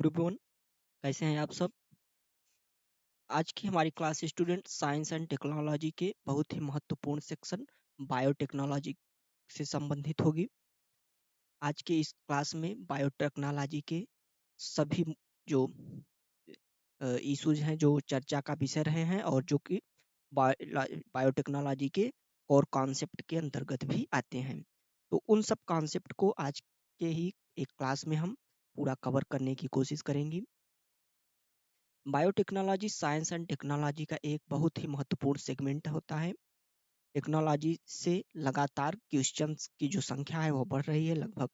Everyone, कैसे हैं आप सब। आज की हमारी class student science and technology के बहुत ही महत्वपूर्ण सेक्शन बायोटेक्नोलॉजी से संबंधित होगी। आज के इस क्लास में बायोटेक्नोलॉजी के सभी जो इश्यूज हैं जो चर्चा का विषय रहे हैं और जो कि बायोटेक्नोलॉजी के और कॉन्सेप्ट के अंतर्गत भी आते हैं, तो उन सब कॉन्सेप्ट को आज के ही एक क्लास में हम पूरा कवर करने की कोशिश करेंगे। बायोटेक्नोलॉजी साइंस एंड टेक्नोलॉजी का एक बहुत ही महत्वपूर्ण सेगमेंट होता है। टेक्नोलॉजी से लगातार क्वेश्चंस की जो संख्या है वो बढ़ रही है। लगभग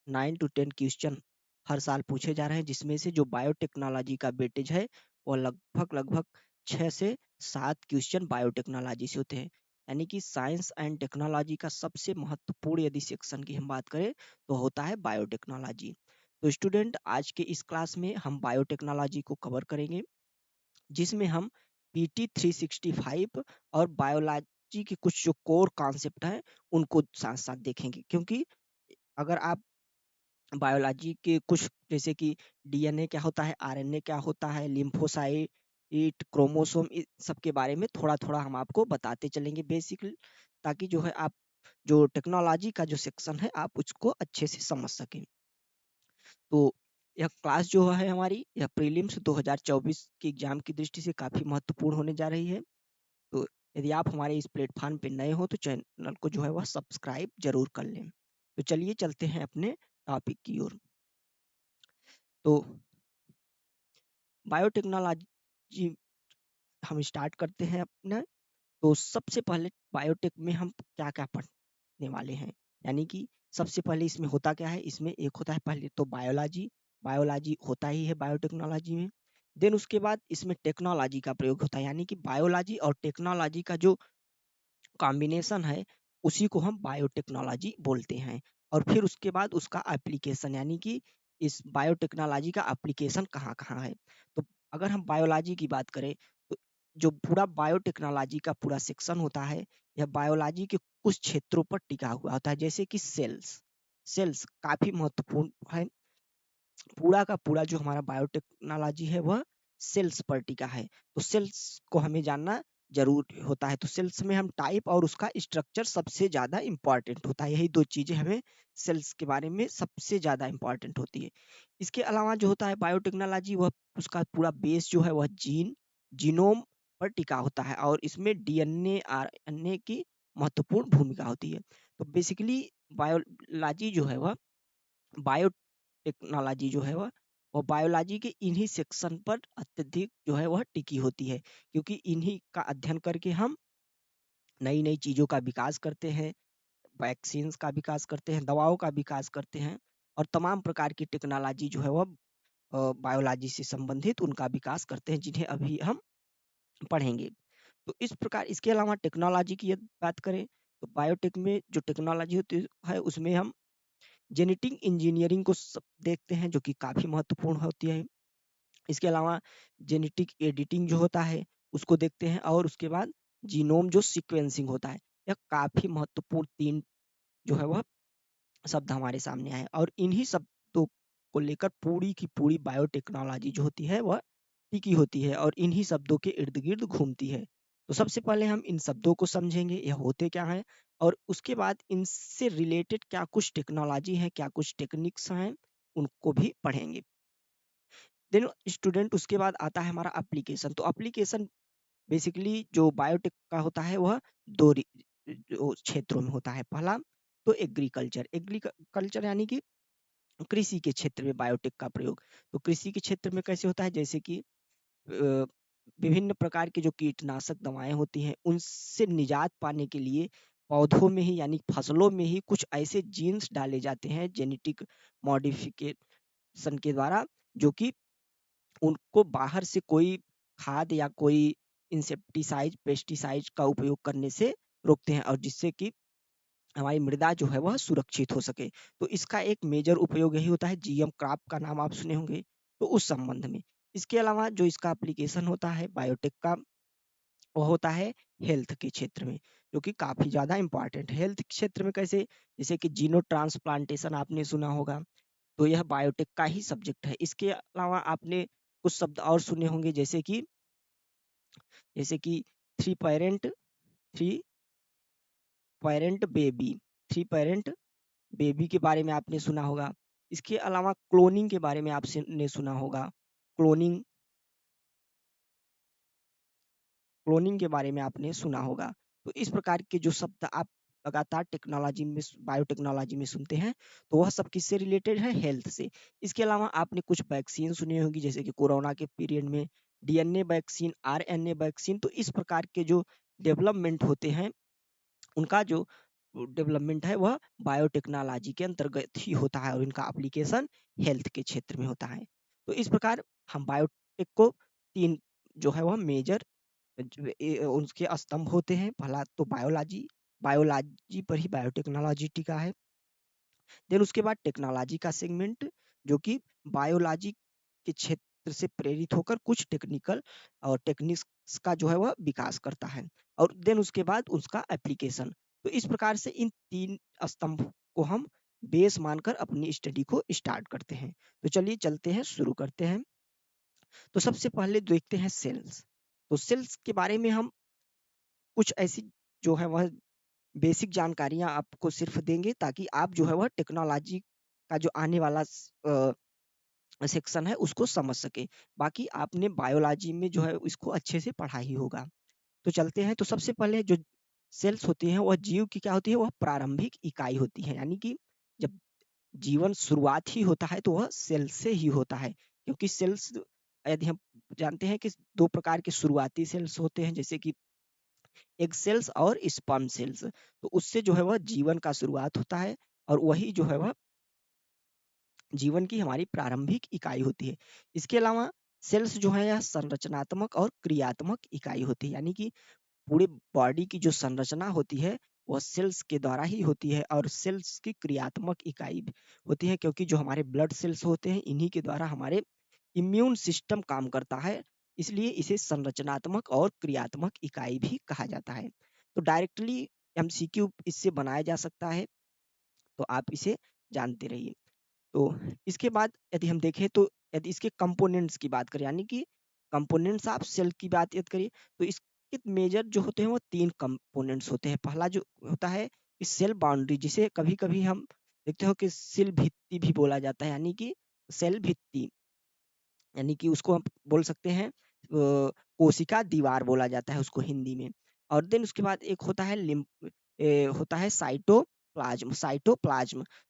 9 to 10 क्वेश्चन हर साल पूछे जा रहे हैं, जिसमें से जो बायोटेक्नोलॉजी का वेटेज है वो लगभग लगभग 6 से 7 क्वेश्चन बायोटेक्नोलॉजी से होते हैं। यानी कि साइंस एंड टेक्नोलॉजी का सबसे महत्वपूर्ण यदि सेक्शन की हम बात करें तो होता है बायोटेक्नोलॉजी। तो स्टूडेंट, आज के इस क्लास में हम बायोटेक्नोलॉजी को कवर करेंगे, जिसमें हम पीटी 365 और बायोलॉजी के कुछ जो कोर कॉन्सेप्ट हैं उनको साथ साथ देखेंगे। क्योंकि अगर आप बायोलॉजी के कुछ जैसे कि डीएनए क्या होता है, आरएनए क्या होता है, लिम्फोसाइट, क्रोमोसोम, इस सब के बारे में थोड़ा थोड़ा हम आपको बताते चलेंगे बेसिकली, ताकि जो है आप जो टेक्नोलॉजी का जो सेक्शन है आप उसको अच्छे से समझ सकें। तो यह क्लास जो है हमारी, यह प्रीलिम्स 2024 के एग्जाम की दृष्टि से काफ़ी महत्वपूर्ण होने जा रही है। तो यदि आप हमारे इस प्लेटफॉर्म पे नए हो तो चैनल को जो है वह सब्सक्राइब जरूर कर लें। तो चलिए चलते हैं अपने टॉपिक की ओर। तो बायोटेक्नोलॉजी हम स्टार्ट करते हैं अपना। तो सबसे पहले बायोटेक में हम क्या क्या पढ़ने वाले हैं, यानी कि सबसे पहले इसमें होता क्या है। इसमें एक होता है पहले तो बायोलॉजी, बायोलॉजी होता ही है बायोटेक्नोलॉजी में। देन उसके बाद इसमें टेक्नोलॉजी का प्रयोग होता है, यानी कि बायोलॉजी और टेक्नोलॉजी का जो कॉम्बिनेशन है उसी को हम बायोटेक्नोलॉजी बोलते हैं। और फिर उसके बाद उसका एप्लीकेशन, यानी कि इस बायोटेक्नोलॉजी का एप्लीकेशन कहाँ कहाँ है। तो अगर हम बायोलॉजी की बात करें तो जो पूरा बायोटेक्नोलॉजी का पूरा सेक्शन होता है, यह बायोलॉजी के कुछ क्षेत्रों पर टिका हुआ होता है। जैसे कि सेल्स, सेल्स काफी महत्वपूर्ण है। पूरा का पूरा जो हमारा बायोटेक्नोलॉजी है वह सेल्स पर टिका है। तो सेल्स को हमें जानना जरूर होता है। तो सेल्स में हम टाइप और उसका स्ट्रक्चर सबसे ज्यादा इंपॉर्टेंट होता है। यही दो चीजें हमें सेल्स के बारे में सबसे ज्यादा इंपॉर्टेंट होती है। इसके अलावा जो होता है बायोटेक्नोलॉजी, वह उसका पूरा बेस जो है वह जीनोम पर टिका होता है और इसमें डीएनए आरएनए की महत्वपूर्ण भूमिका होती है। तो बेसिकली बायोलॉजी जो है वह बायोटेक्नोलॉजी जो है वह बायोलॉजी के इन्हीं सेक्शन पर अत्यधिक जो है वह टिकी होती है, क्योंकि इन्हीं का अध्ययन करके हम नई नई चीज़ों का विकास करते हैं, वैक्सीन्स का विकास करते हैं, दवाओं का विकास करते हैं और तमाम प्रकार की टेक्नोलॉजी जो है वह बायोलॉजी से संबंधित उनका विकास करते हैं, जिन्हें अभी हम पढ़ेंगे। तो इस प्रकार इसके अलावा टेक्नोलॉजी की यदि बात करें तो बायोटेक में जो टेक्नोलॉजी होती है उसमें हम जेनेटिक इंजीनियरिंग को देखते हैं, जो कि काफ़ी महत्वपूर्ण होती है। इसके अलावा जेनेटिक एडिटिंग जो होता है उसको देखते हैं और उसके बाद जीनोम जो सीक्वेंसिंग होता है। यह काफ़ी महत्वपूर्ण 3 जो है वह शब्द हमारे सामने आए और इन्हीं शब्दों को लेकर पूरी की पूरी बायोटेक्नोलॉजी जो होती है वह टिकी होती है और इन्हीं शब्दों के इर्द गिर्द घूमती है। तो सबसे पहले हम इन शब्दों को समझेंगे, यह होते क्या हैं, और उसके बाद इनसे रिलेटेड क्या कुछ टेक्नोलॉजी है, क्या कुछ टेक्निक्स हैं, उनको भी पढ़ेंगे। देन स्टूडेंट, उसके बाद आता है हमारा एप्लीकेशन। तो एप्लीकेशन बेसिकली जो बायोटेक का होता है वह दो जो क्षेत्रों में होता है। पहला तो एग्रीकल्चर, एग्रीकल्चर यानी कि कृषि के क्षेत्र में बायोटेक का प्रयोग। तो कृषि के क्षेत्र में कैसे होता है, जैसे कि विभिन्न प्रकार के जो कीटनाशक दवाएं होती हैं उनसे निजात पाने के लिए पौधों में ही यानी फसलों में ही कुछ ऐसे जीन्स डाले जाते हैं जेनेटिक मॉडिफिकेशन के द्वारा, जो कि उनको बाहर से कोई खाद या कोई इंसेक्टिसाइड पेस्टिसाइड का उपयोग करने से रोकते हैं और जिससे कि हमारी मृदा जो है वह सुरक्षित हो सके। तो इसका एक मेजर उपयोग यही होता है। जीएम क्रॉप का नाम आप सुने होंगे, तो उस संबंध में। इसके अलावा जो इसका एप्लीकेशन होता है बायोटेक का, वो होता है हेल्थ के क्षेत्र में, जो कि काफी ज्यादा इंपॉर्टेंट है। हेल्थ क्षेत्र में कैसे, जैसे कि जीनो ट्रांसप्लांटेशन आपने सुना होगा। तो यह बायोटेक का ही सब्जेक्ट है। इसके अलावा आपने कुछ शब्द और सुने होंगे, जैसे कि three parent three parent baby three parent baby के बारे में आपने सुना होगा। इसके अलावा क्लोनिंग के बारे में आपने सुना होगा। क्लोनिंग क्लोनिंग के बारे में आपने सुना होगा। तो इस प्रकार के जो शब्द आप लगातार टेक्नोलॉजी में, बायोटेक्नोलॉजी में सुनते हैं, तो वह सब किससे रिलेटेड है? हेल्थ से। इसके अलावा आपने कुछ वैक्सीन सुनी होगी, जैसे कि कोरोना के पीरियड में डीएनए वैक्सीन, आरएनए वैक्सीन। तो इस प्रकार के जो डेवलपमेंट होते हैं, उनका जो डेवलपमेंट है वह बायोटेक्नोलॉजी के अंतर्गत ही होता है और इनका एप्लीकेशन हेल्थ के क्षेत्र में होता है। तो इस प्रकार हम बायोटेक को तीन जो है वह मेजर उसके स्तंभ होते हैं। पहला तो बायोलॉजी, बायोलॉजी पर ही बायोटेक्नोलॉजी टिका है। देन उसके बाद टेक्नोलॉजी का सेगमेंट, जो कि बायोलॉजी के क्षेत्र से प्रेरित होकर कुछ टेक्निकल और टेक्निक्स का जो है वह विकास करता है। और देन उसके बाद उसका एप्लीकेशन। तो इस प्रकार से इन तीन स्तंभ को हम बेस मानकर अपनी स्टडी को स्टार्ट करते हैं। तो चलिए चलते हैं, शुरू करते हैं। तो सबसे पहले देखते हैं सेल्स। तो सेल्स के बारे में हम कुछ ऐसी जो है वह बेसिक जानकारियां आपको सिर्फ देंगे, ताकि आप जो है वह टेक्नोलॉजी का जो आने वाला सेक्शन है उसको समझ सके। बाकी आपने बायोलॉजी में जो है इसको अच्छे से पढ़ा ही होगा। तो चलते हैं। तो सबसे पहले जो सेल्स होती हैं वह जीव की क्या होती है? वह प्रारंभिक इकाई होती है। यानी कि जब जीवन शुरुआत ही होता है तो वह सेल से ही होता है, क्योंकि सेल्स, यदि हम जानते हैं कि दो प्रकार के शुरुआती सेल्स होते हैं, जैसे कि एग सेल्स और स्पर्म सेल्स। तो उससे जो है वह जीवन का शुरुआत होता है और वही जो है वह जीवन की हमारी प्रारंभिक इकाई होती है। इसके अलावा सेल्स जो है यह संरचनात्मक और क्रियात्मक इकाई होती है। यानी कि पूरे बॉडी की जो संरचना होती है वह सेल्स के द्वारा ही होती है, और सेल्स की क्रियात्मक इकाई भी होती है, क्योंकि जो हमारे ब्लड सेल्स होते हैं इन्हीं के द्वारा हमारे इम्यून सिस्टम काम करता है। इसलिए इसे संरचनात्मक और क्रियात्मक इकाई भी कहा जाता है। तो डायरेक्टली एमसीक्यू इससे बनाया जा सकता है, तो आप इसे जानते रहिए। तो इसके बाद यदि हम देखें, तो यदि इसके कंपोनेंट्स की बात करें, यानी कि कंपोनेंट्स आप सेल की बात यदि करिए, तो इसके मेजर जो होते हैं वो तीन कंपोनेंट्स होते हैं। पहला जो होता है कि सेल बाउंड्री, जिसे कभी कभी हम देखते हो कि सेल भित्ति भी बोला जाता है। यानी कि सेल भित्ति, यानी कि उसको हम बोल सकते हैं कोशिका दीवार बोला जाता है उसको हिंदी में। और देन उसके बाद एक होता है होता है साइटोप्लाज्म।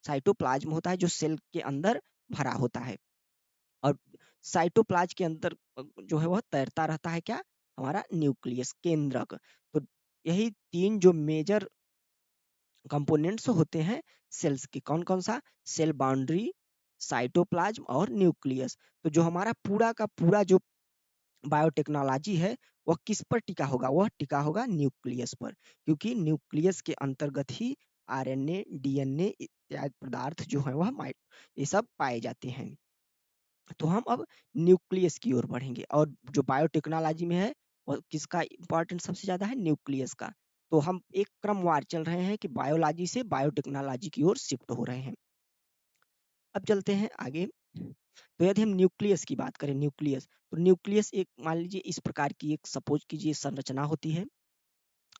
साइटोप्लाज्म होता है जो सेल के अंदर भरा होता है। और साइटोप्लाज्म के अंदर जो है वह तैरता रहता है क्या? हमारा न्यूक्लियस, केंद्रक। तो यही तीन जो मेजर कंपोनेंट्स होते हैं सेल्स के। कौन कौन सा? सेल बाउंड्री, साइटोप्लाज्म और न्यूक्लियस। तो जो हमारा पूरा का पूरा जो बायोटेक्नोलॉजी है वह किस पर टिका होगा? वह टिका होगा न्यूक्लियस पर, क्योंकि न्यूक्लियस के अंतर्गत ही आरएनए, डीएनए इत्यादि पदार्थ जो है वह ये सब पाए जाते हैं। तो हम अब न्यूक्लियस की ओर बढ़ेंगे, और जो बायोटेक्नोलॉजी में है वह किसका इंपॉर्टेंस सबसे ज्यादा है? न्यूक्लियस का। तो हम एक क्रमवार चल रहे हैं कि बायोलॉजी से बायोटेक्नोलॉजी की ओर शिफ्ट हो रहे हैं। अब चलते हैं आगे। तो यदि हम न्यूक्लियस की बात करें, न्यूक्लियस, तो न्यूक्लियस एक, मान लीजिए इस प्रकार की एक, सपोज कीजिए, संरचना होती है,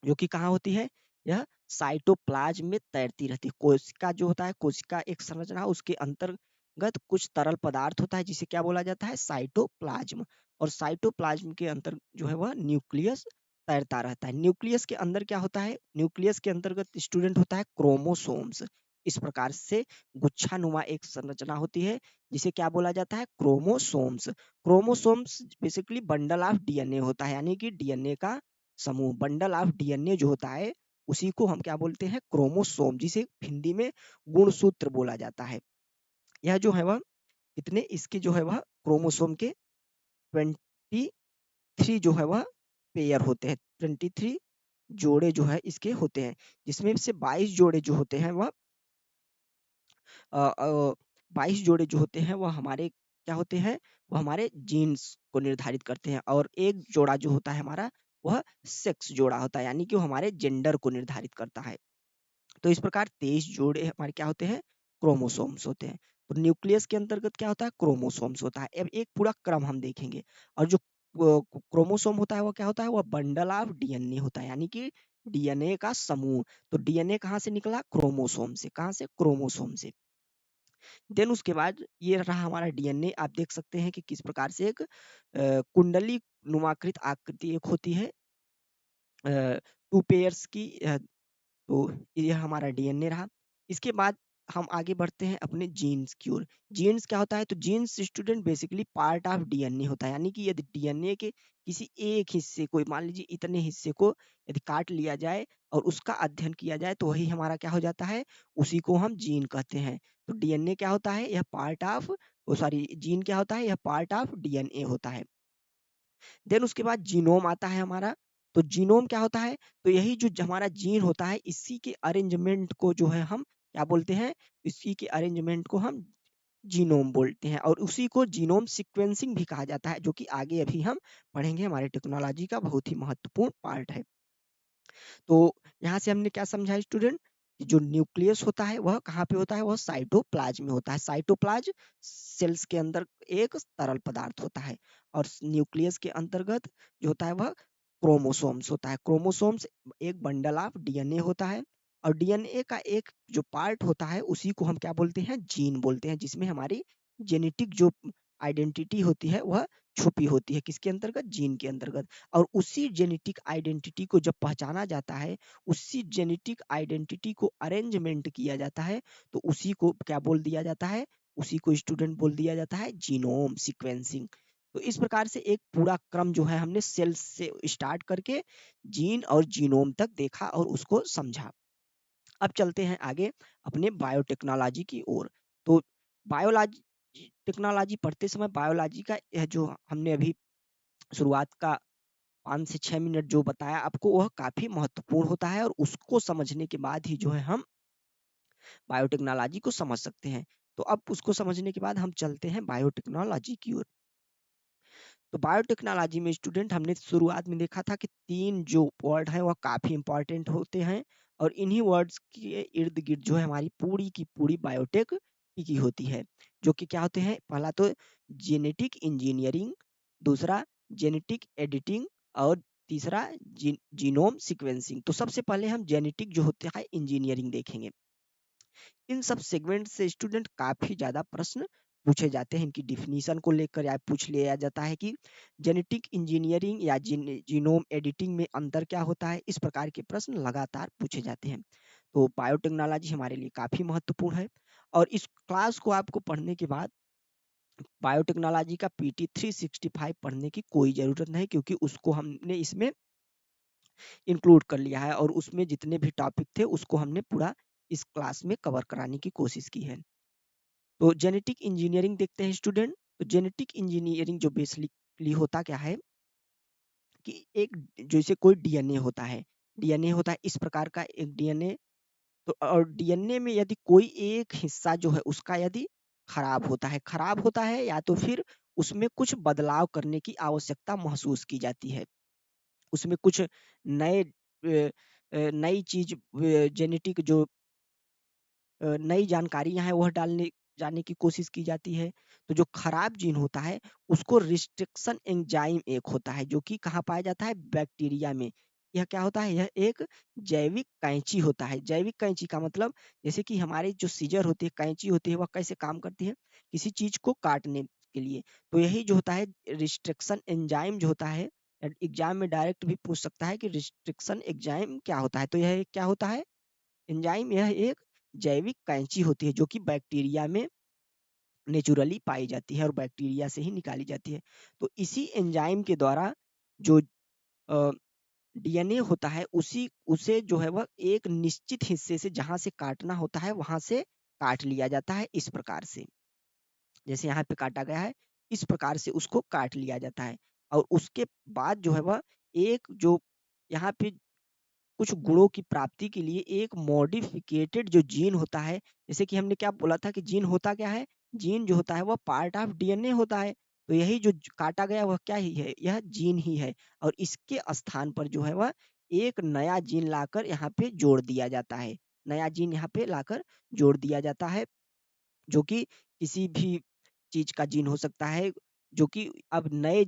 जो कि कहाँ होती है? यह साइटोप्लाज्म में तैरती रहती है। कोशिका जो होता है, कोशिका एक संरचना, उसके अंतर्गत कुछ तरल पदार्थ होता है जिसे क्या बोला जाता है? साइटोप्लाज्म। और साइटोप्लाज्म के अंतर जो है वह न्यूक्लियस तैरता रहता है। न्यूक्लियस के अंदर क्या होता है? न्यूक्लियस के अंतर्गत स्टूडेंट होता है क्रोमोसोम्स। इस प्रकार से गुच्छानुमा एक संरचना होती है जिसे क्या बोला जाता है? Chromosomes. Chromosomes basically bundle of DNA होता है, यानी कि डीएनए का समूह। बंडल ऑफ डीएनए जो होता है उसी को हम क्या बोलते हैं? क्रोमोसोम, जिसे हिंदी में गुणसूत्र बोला जाता है। यह जो है वह कितने, इसके जो है वह क्रोमोसोम के 23 जो है वह पेयर होते हैं। 23 जोड़े जो है इसके होते हैं, जिसमें से 22 जोड़े जो होते हैं वह 22 जोड़े जो होते हैं वह हमारे क्या होते हैं? वह हमारे जीन्स को निर्धारित करते हैं। और एक जोड़ा जो होता है हमारा, वह सेक्स जोड़ा होता है, यानी कि वो हमारे जेंडर को निर्धारित करता है। तो इस प्रकार 23 जोड़े हमारे क्या होते हैं? क्रोमोसोम्स होते हैं। तो न्यूक्लियस के अंतर्गत क्या होता है, क्रोमोसोम्स होता है। अब एक पूरा क्रम हम देखेंगे, और जो क्रोमोसोम होता है वो क्या होता है, वो बंडल ऑफ डीएनए होता है, यानी कि डीएनए का समूह। तो डीएनए कहाँ से निकला, क्रोमोसोम से। कहाँ से, क्रोमोसोम से। देन उसके बाद ये रहा हमारा डीएनए। आप देख सकते हैं कि किस प्रकार से एक कुंडली नुमाकृत आकृति एक होती है, टू पेयर्स की। तो ये हमारा डीएनए रहा। इसके बाद हम आगे बढ़ते हैं अपने जीन्स की ओर। जीन्स क्या होता है, तो genes student basically part of DNA होता है, यानी कि यदि डीएनए के किसी एक हिस्से को, मान लीजिए इतने हिस्से को यदि काट लिया जाए और उसका अध्ययन किया जाए तो वही हमारा क्या हो जाता है, उसी को हम जीन कहते हैं। तो डीएनए क्या होता है, यह पार्ट ऑफ, सॉरी, जीन क्या होता है, यह पार्ट ऑफ डीएनए होता है। देन उसके बाद जीनोम आता है हमारा। तो जीनोम क्या होता है, तो यही जो हमारा जीन होता है, इसी के अरेंजमेंट को जो है हम क्या बोलते हैं, इसी के अरेंजमेंट को हम जीनोम बोलते हैं, और उसी को जीनोम सीक्वेंसिंग भी कहा जाता है, जो कि आगे अभी हम पढ़ेंगे, हमारे टेक्नोलॉजी का बहुत ही महत्वपूर्ण पार्ट है। तो यहाँ से हमने क्या समझा स्टूडेंट, जो न्यूक्लियस होता है वह कहाँ पे होता है, वह साइटोप्लाज्म में होता है। साइटोप्लाज्म सेल्स के अंदर एक तरल पदार्थ होता है, और न्यूक्लियस के अंतर्गत जो होता है वह क्रोमोसोम्स होता है। क्रोमोसोम्स एक बंडल ऑफ डीएनए होता है, और डीएनए का एक जो पार्ट होता है उसी को हम क्या बोलते हैं, जीन बोलते हैं, जिसमें हमारी जेनेटिक जो आइडेंटिटी होती है वह छुपी होती है, किसके अंतर्गत, जीन के अंतर्गत। और उसी जेनेटिक आइडेंटिटी को जब पहचाना जाता है, उसी जेनेटिक आइडेंटिटी को अरेंजमेंट किया जाता है, तो उसी को क्या बोल दिया जाता है, उसी को स्टूडेंट बोल दिया जाता है जीनोम सीक्वेंसिंग। तो इस प्रकार से एक पूरा क्रम जो है हमने सेल्स से स्टार्ट करके जीन और जीनोम तक देखा और उसको समझा। अब चलते हैं आगे अपने बायोटेक्नोलॉजी की ओर। तो बायोलॉजी टेक्नोलॉजी पढ़ते समय बायोलॉजी का यह जो हमने अभी शुरुआत का 5 से 6 मिनट जो बताया आपको, वह काफ़ी महत्वपूर्ण होता है, और उसको समझने के बाद ही जो है हम बायोटेक्नोलॉजी को समझ सकते हैं। तो अब उसको समझने के बाद हम चलते हैं बायोटेक्नोलॉजी की ओर। तो बायोटेक्नोलॉजी में स्टूडेंट हमने शुरुआत में देखा था कि 3 जो वर्ड है वह काफ़ी इंपॉर्टेंट होते हैं, और इन्हीं वर्ड्स के इर्द-गिर्द जो है हमारी पूरी की पूरी बायोटेक टिकी होती है, जो कि क्या होते हैं, पहला तो जेनेटिक इंजीनियरिंग, दूसरा जेनेटिक एडिटिंग, और तीसरा जीनोम सीक्वेंसिंग। तो सबसे पहले हम जेनेटिक जो होता है इंजीनियरिंग देखेंगे। इन सब सेगमेंट से स्टूडेंट काफ़ी ज़्यादा प्रश्न पूछे जाते हैं, इनकी डिफिनीशन को लेकर या पूछ लिया जाता है कि जेनेटिक इंजीनियरिंग या जीनोम एडिटिंग में अंतर क्या होता है। इस प्रकार के प्रश्न लगातार पूछे जाते हैं। तो बायोटेक्नोलॉजी हमारे लिए काफ़ी महत्वपूर्ण है, और इस क्लास को आपको पढ़ने के बाद बायोटेक्नोलॉजी का पीटी 365 पढ़ने की कोई ज़रूरत नहीं, क्योंकि उसको हमने इसमें इंक्लूड कर लिया है, और उसमें जितने भी टॉपिक थे उसको हमने पूरा इस क्लास में कवर कराने की कोशिश की है। तो जेनेटिक इंजीनियरिंग देखते हैं स्टूडेंट। तो जेनेटिक इंजीनियरिंग जो बेसिकली होता क्या है, कि एक जैसे कोई डीएनए होता है, डीएनए होता है इस प्रकार का एक डीएनए। तो और डीएनए में यदि कोई एक हिस्सा जो है उसका यदि खराब होता है, या तो फिर उसमें कुछ बदलाव करने की आवश्यकता महसूस की जाती है, उसमें कुछ नए नई चीज, जेनेटिक जो नई जानकारियाँ हैं वह डालने जाने की कोशिश की जाती है। तो जो खराब जीन होता है उसको रिस्ट्रिक्शन एंजाइम एक होता है, जो कि कहाँ पाया जाता है, बैक्टीरिया में। यह क्या होता है, यह एक जैविक कैंची होता है। जैविक कैंची का मतलब, जैसे कि हमारी जो सीजर होती है, कैंची होती है, वह कैसे काम करती है, किसी चीज को काटने के लिए। तो यही जो होता है रिस्ट्रिक्शन एंजाइम जो होता है, एग्जाम में डायरेक्ट भी पूछ सकता है कि रिस्ट्रिक्शन एंजाइम क्या होता है। तो यह क्या होता है, एंजाइम, यह एक जैविक कैंची होती है, जो कि बैक्टीरिया में नेचुरली पाई जाती है और बैक्टीरिया से ही निकाली जाती है। तो इसी एंजाइम के द्वारा जो डीएनए होता है, उसी उसे जो है वह एक निश्चित हिस्से से, जहां से काटना होता है वहां से काट लिया जाता है, इस प्रकार से। जैसे यहाँ पे काटा गया है, इस प्रकार से उसको काट लिया जाता है, और उसके बाद जो है वह एक जो यहाँ पे कुछ गुणों की प्राप्ति के लिए एक मॉडिफिकेटेड जो जीन होता है। जैसे कि हमने क्या बोला था कि जीन होता क्या है, जीन जो होता है वह पार्ट ऑफ डीएनए होता है। तो यही जो काटा गया वह क्या ही है, यह जीन ही है, और इसके स्थान पर जो है वह एक नया जीन लाकर यहाँ पे जोड़ दिया जाता है। नया जीन यहाँ पे लाकर जोड़ दिया जाता है, जो कि किसी भी चीज़ का जीन हो सकता है, जो कि अब नए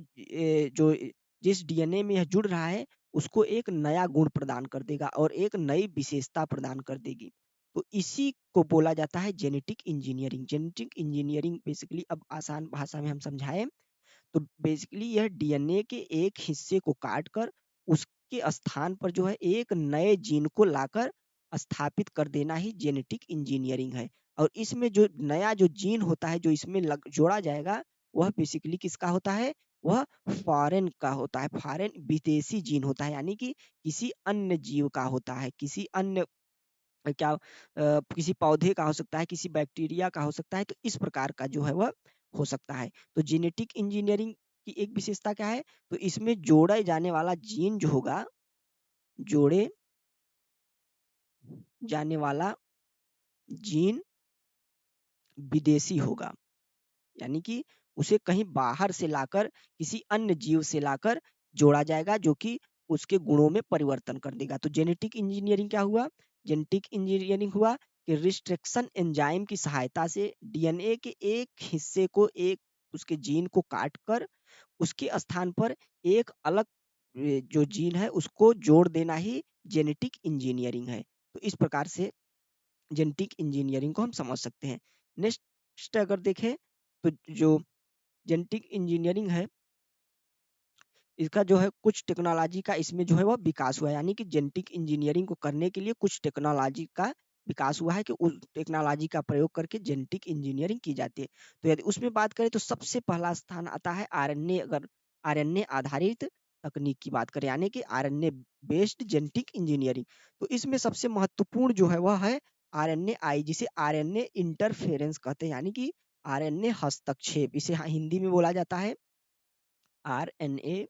जो जिस डीएनए में यह जुड़ रहा है, उसको एक नया गुण प्रदान कर देगा और एक नई विशेषता प्रदान कर देगी। तो इसी को बोला जाता है genetic engineering. Genetic engineering basically, अब आसान भाषा में हम समझाएँ, तो बेसिकली यह डीएनए के एक हिस्से को काट कर उसके स्थान पर जो है एक नए जीन को लाकर स्थापित कर देना ही जेनेटिक इंजीनियरिंग है। और इसमें जो नया जो जीन होता है, जो इसमें जोड़ा जाएगा, वह बेसिकली किसका होता है? वह फॉरेन का होता है, फॉरेन विदेशी जीन होता है, यानी कि किसी अन्य जीव का होता है, किसी अन्य किसी पौधे का हो सकता है, किसी बैक्टीरिया का हो सकता है, तो इस प्रकार का जो है वह हो सकता है। तो जेनेटिक इंजीनियरिंग की एक विशेषता क्या है? तो इसमें जोड़े जाने वाला जीन जो होगा, जोड़े जाने वाला जीन विदेशी होगा। यानी कि उसे कहीं बाहर से लाकर, किसी अन्य जीव से लाकर जोड़ा जाएगा, जो कि उसके गुणों में परिवर्तन कर देगा। तो जेनेटिक इंजीनियरिंग क्या हुआ? जेनेटिक इंजीनियरिंग हुआ कि रिस्ट्रिक्शन एंजाइम की सहायता से डीएनए के एक हिस्से को, एक उसके जीन को काट कर उसके स्थान पर एक अलग जो जीन है उसको जोड़ देना ही जेनेटिक इंजीनियरिंग है। तो इस प्रकार से जेनेटिक इंजीनियरिंग को हम समझ सकते हैं। नेक्स्ट अगर देखें, तो जो जेनेटिक इंजीनियरिंग है, इसका जो है कुछ टेक्नोलॉजी का इसमें जो है वह विकास हुआ है, यानी कि जेनेटिक इंजीनियरिंग को करने के लिए कुछ टेक्नोलॉजी का विकास हुआ है कि उस टेक्नोलॉजी का प्रयोग करके जेनेटिक इंजीनियरिंग की जाती है। तो यदि उसमें बात करें, तो सबसे पहला स्थान आता है आरएनए, अगर आरएनए आधारित तकनीक की बात करें, यानी कि आरएनए बेस्ड जेनेटिक इंजीनियरिंग। तो इसमें सबसे महत्वपूर्ण जो है वह है आरएनए आई, जिसे आरएनए इंटरफेरेंस कहते हैं, यानी कि आरएनए हस्तक्षेप, इसे हिंदी में बोला जाता है आरएनए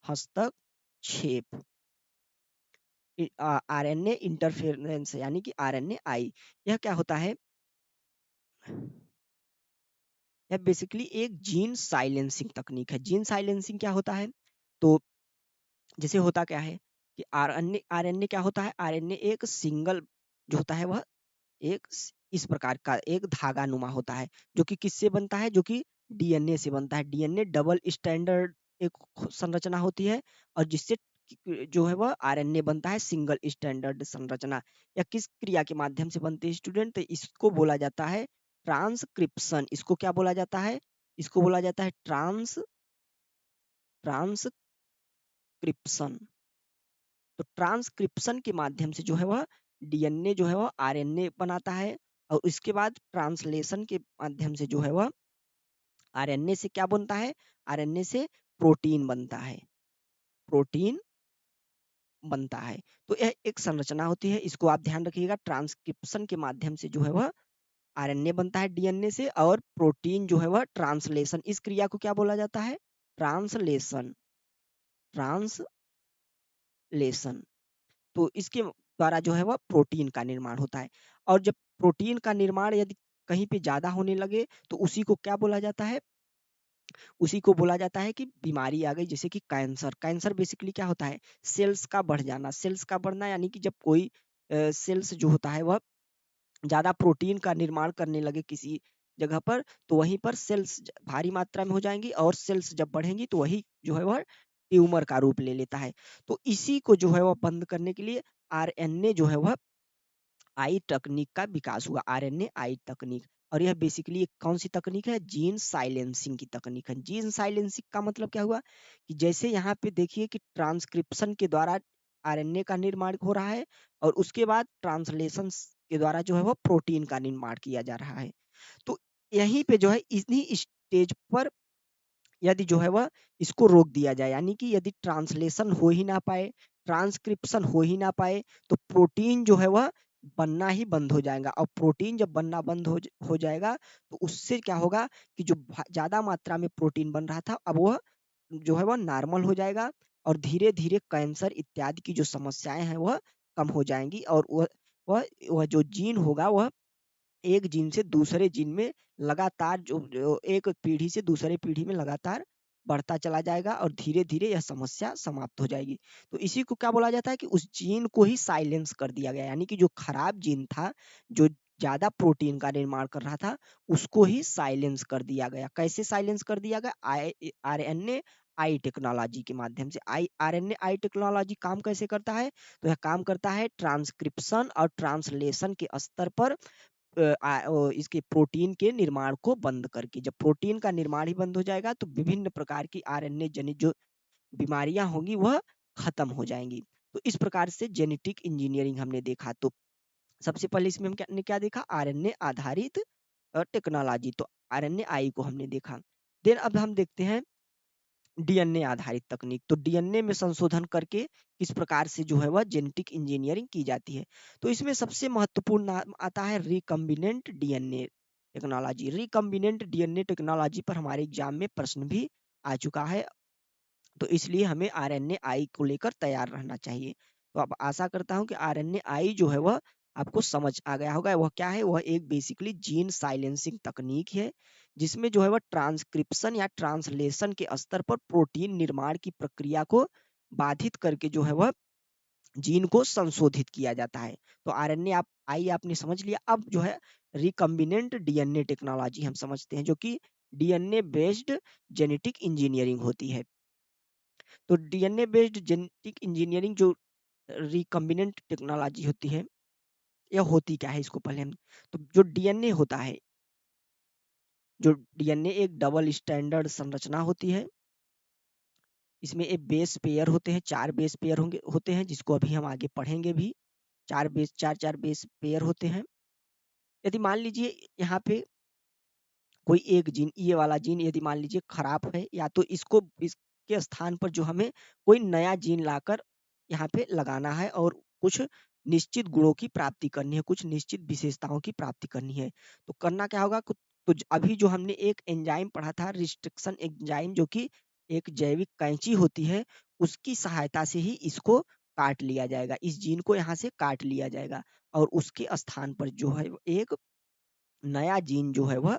हस्तक्षेप, आरएनए इंटरफेरेंस, यानी कि आरएनए आई। यह क्या होता है? यह बेसिकली एक जीन साइलेंसिंग तकनीक है। जीन साइलेंसिंग क्या होता है? तो जैसे होता क्या है कि आरएनए आरएनए क्या होता है? आरएनए एक सिंगल जो होता है वह इस प्रकार का एक धागा नुमा होता है, जो कि किससे बनता है? जो कि डीएनए से बनता है। डीएनए डबल स्टैंडर्ड एक संरचना होती है, और जिससे जो है वह आरएनए बनता है सिंगल स्टैंडर्ड संरचना। या किस क्रिया के माध्यम से बनते हैं स्टूडेंट? तो इसको बोला जाता है ट्रांसक्रिप्शन। इसको क्या बोला जाता है? इसको बोला जाता है ट्रांसक्रिप्शन। तो ट्रांसक्रिप्शन के माध्यम से जो है वह डीएनए जो है वह आरएनए बनाता है, और उसके बाद ट्रांसलेशन के माध्यम से जो है वह आरएनए से क्या बनता है? आरएनए से प्रोटीन बनता है, प्रोटीन बनता है। तो यह एक संरचना होती है, इसको आप ध्यान रखिएगा। ट्रांसक्रिप्शन के माध्यम से जो है वह आरएनए बनता है डीएनए से, और प्रोटीन जो है वह ट्रांसलेशन, इस क्रिया को क्या बोला जाता है? ट्रांसलेशन। ट्रांसलेशन। तो इसके द्वारा जो है वह प्रोटीन का निर्माण होता है। और जब प्रोटीन का निर्माण यदि कहीं पे ज़्यादा होने लगे, तो उसी को क्या बोला जाता है? उसी को बोला जाता है कि बीमारी आ गई, जैसे कि कैंसर। कैंसर बेसिकली क्या होता है? सेल्स का बढ़ जाना। सेल्स का बढ़ना यानी कि जब कोई सेल्स जो होता है वह ज़्यादा प्रोटीन का निर्माण करने लगे किसी जगह पर, तो वहीं पर सेल्स भारी मात्रा में हो जाएंगी, और सेल्स जब बढ़ेंगी तो वही जो है वह ट्यूमर का रूप ले लेता है। तो इसी को जो है वह बंद करने के लिए आरएनए जो है वह आई तकनीक का विकास हुआ, आरएनए आई तकनीक। और यह बेसिकली कौन सी तकनीक है? जीन साइलेंसिंग की तकनीक है। जीन साइलेंसिंग का मतलब क्या हुआ कि जैसे यहाँ पे देखिए कि ट्रांसक्रिप्शन के द्वारा आरएनए का निर्माण हो रहा है, और उसके बाद ट्रांसलेशन के द्वारा जो है वो प्रोटीन का निर्माण किया जा रहा है। तो यहीं पे जो है इन्हीं स्टेज पर यदि जो है वह इसको रोक दिया जाए, यानी कि यदि ट्रांसलेशन हो ही ना पाए, ट्रांसक्रिप्शन हो ही ना पाए, तो प्रोटीन जो है वह बनना ही बंद हो जाएगा। और प्रोटीन जब बनना बंद हो जाएगा, तो उससे क्या होगा कि जो ज़्यादा मात्रा में प्रोटीन बन रहा था, अब वह जो है वह नॉर्मल हो जाएगा, और धीरे-धीरे कैंसर इत्यादि की जो समस्याएँ हैं वह कम हो जाएँगी, और वह जो जीन होगा वह एक जीन से दूसरे जीन में लगातार जो एक पीढ़ी से दूसरे पीढ़ी में लगातार बढ़ता चला जाएगा, और धीरे-धीरे यह समस्या समाप्त हो जाएगी। तो इसी को क्या बोला जाता है कि उस जीन को ही साइलेंस कर दिया गया, यानी कि जो खराब जीन था, जो ज़्यादा प्रोटीन का निर्माण कर रहा था, उसको ही साइलेंस कर दिया गया। कैसे साइलेंस कर दिया गया? आरएनए आई टेक्नोलॉजी के माध्यम से। आरएनए आई टेक्नोलॉजी काम कैसे करता है? तो यह काम करता है ट्रांसक्रिप्शन और ट्रांसलेशन के स्तर पर इसके प्रोटीन के निर्माण को बंद करके। जब प्रोटीन का निर्माण ही बंद हो जाएगा तो विभिन्न प्रकार की आरएनए जनित जो बीमारियां होंगी वह खत्म हो जाएंगी। तो इस प्रकार से जेनेटिक इंजीनियरिंग हमने देखा। तो सबसे पहले इसमें हम क्या ने क्या देखा? आरएनए आधारित टेक्नोलॉजी। तो आरएनए आई को हमने देखा। देन अब हम देखते हैं डीएनए आधारित तकनीक। तो डीएनए में संशोधन करके किस प्रकार से जो है वह जेनेटिक इंजीनियरिंग की जाती है। तो इसमें सबसे महत्वपूर्ण नाम आता है recombinant DNA technology. Recombinant DNA technology पर हमारे एग्जाम में प्रश्न भी आ चुका है, तो इसलिए हमें आरएनए आई को लेकर तैयार रहना चाहिए। तो अब आशा करता हूं कि आरएनए आई जो है वह आपको समझ आ गया होगा। वह क्या है? वह एक बेसिकली जीन साइलेंसिंग तकनीक है, जिसमें जो है वह ट्रांसक्रिप्शन या ट्रांसलेशन के स्तर पर प्रोटीन निर्माण की प्रक्रिया को बाधित करके जो है वह जीन को संशोधित किया जाता है। तो आरएनए आप आई आपने समझ लिया। अब जो है रिकम्बिनेंट डीएनए टेक्नोलॉजी हम समझते हैं, जो कि डीएनए बेस्ड जेनेटिक इंजीनियरिंग होती है। तो डीएनए बेस्ड जेनेटिक इंजीनियरिंग जो रिकम्बिनेंट टेक्नोलॉजी होती है, यह होती क्या है? इसको पहले हम तो जो डीएनए होता है, जो डीएनए एक डबल स्टैंडर्ड संरचना होती है। इसमें एक बेस पेयर होते हैं, 4 बेस पेयर होते हैं, जिसको अभी हम आगे पढ़ेंगे भी। 4 बेस पेयर होते हैं। यदि मान लीजिए यहाँ पे कोई एक जीन, ये वाला जीन यदि मान लीजिए खराब है, या तो इसके स्थान पर जो हमें कोई नया जीन लाकर यहाँ पे लगाना है और कुछ निश्चित गुणों की प्राप्ति करनी है, कुछ निश्चित विशेषताओं की प्राप्ति करनी है। तो करना क्या होगा? तो अभी जो हमने एक एंजाइम पढ़ा था, रिस्ट्रिक्शन एंजाइम, जो कि एक जैविक कैंची होती है, उसकी सहायता से ही इसको काट लिया जाएगा। इस जीन को यहाँ से काट लिया जाएगा और उसके स्थान पर जो है एक नया जीन जो है वह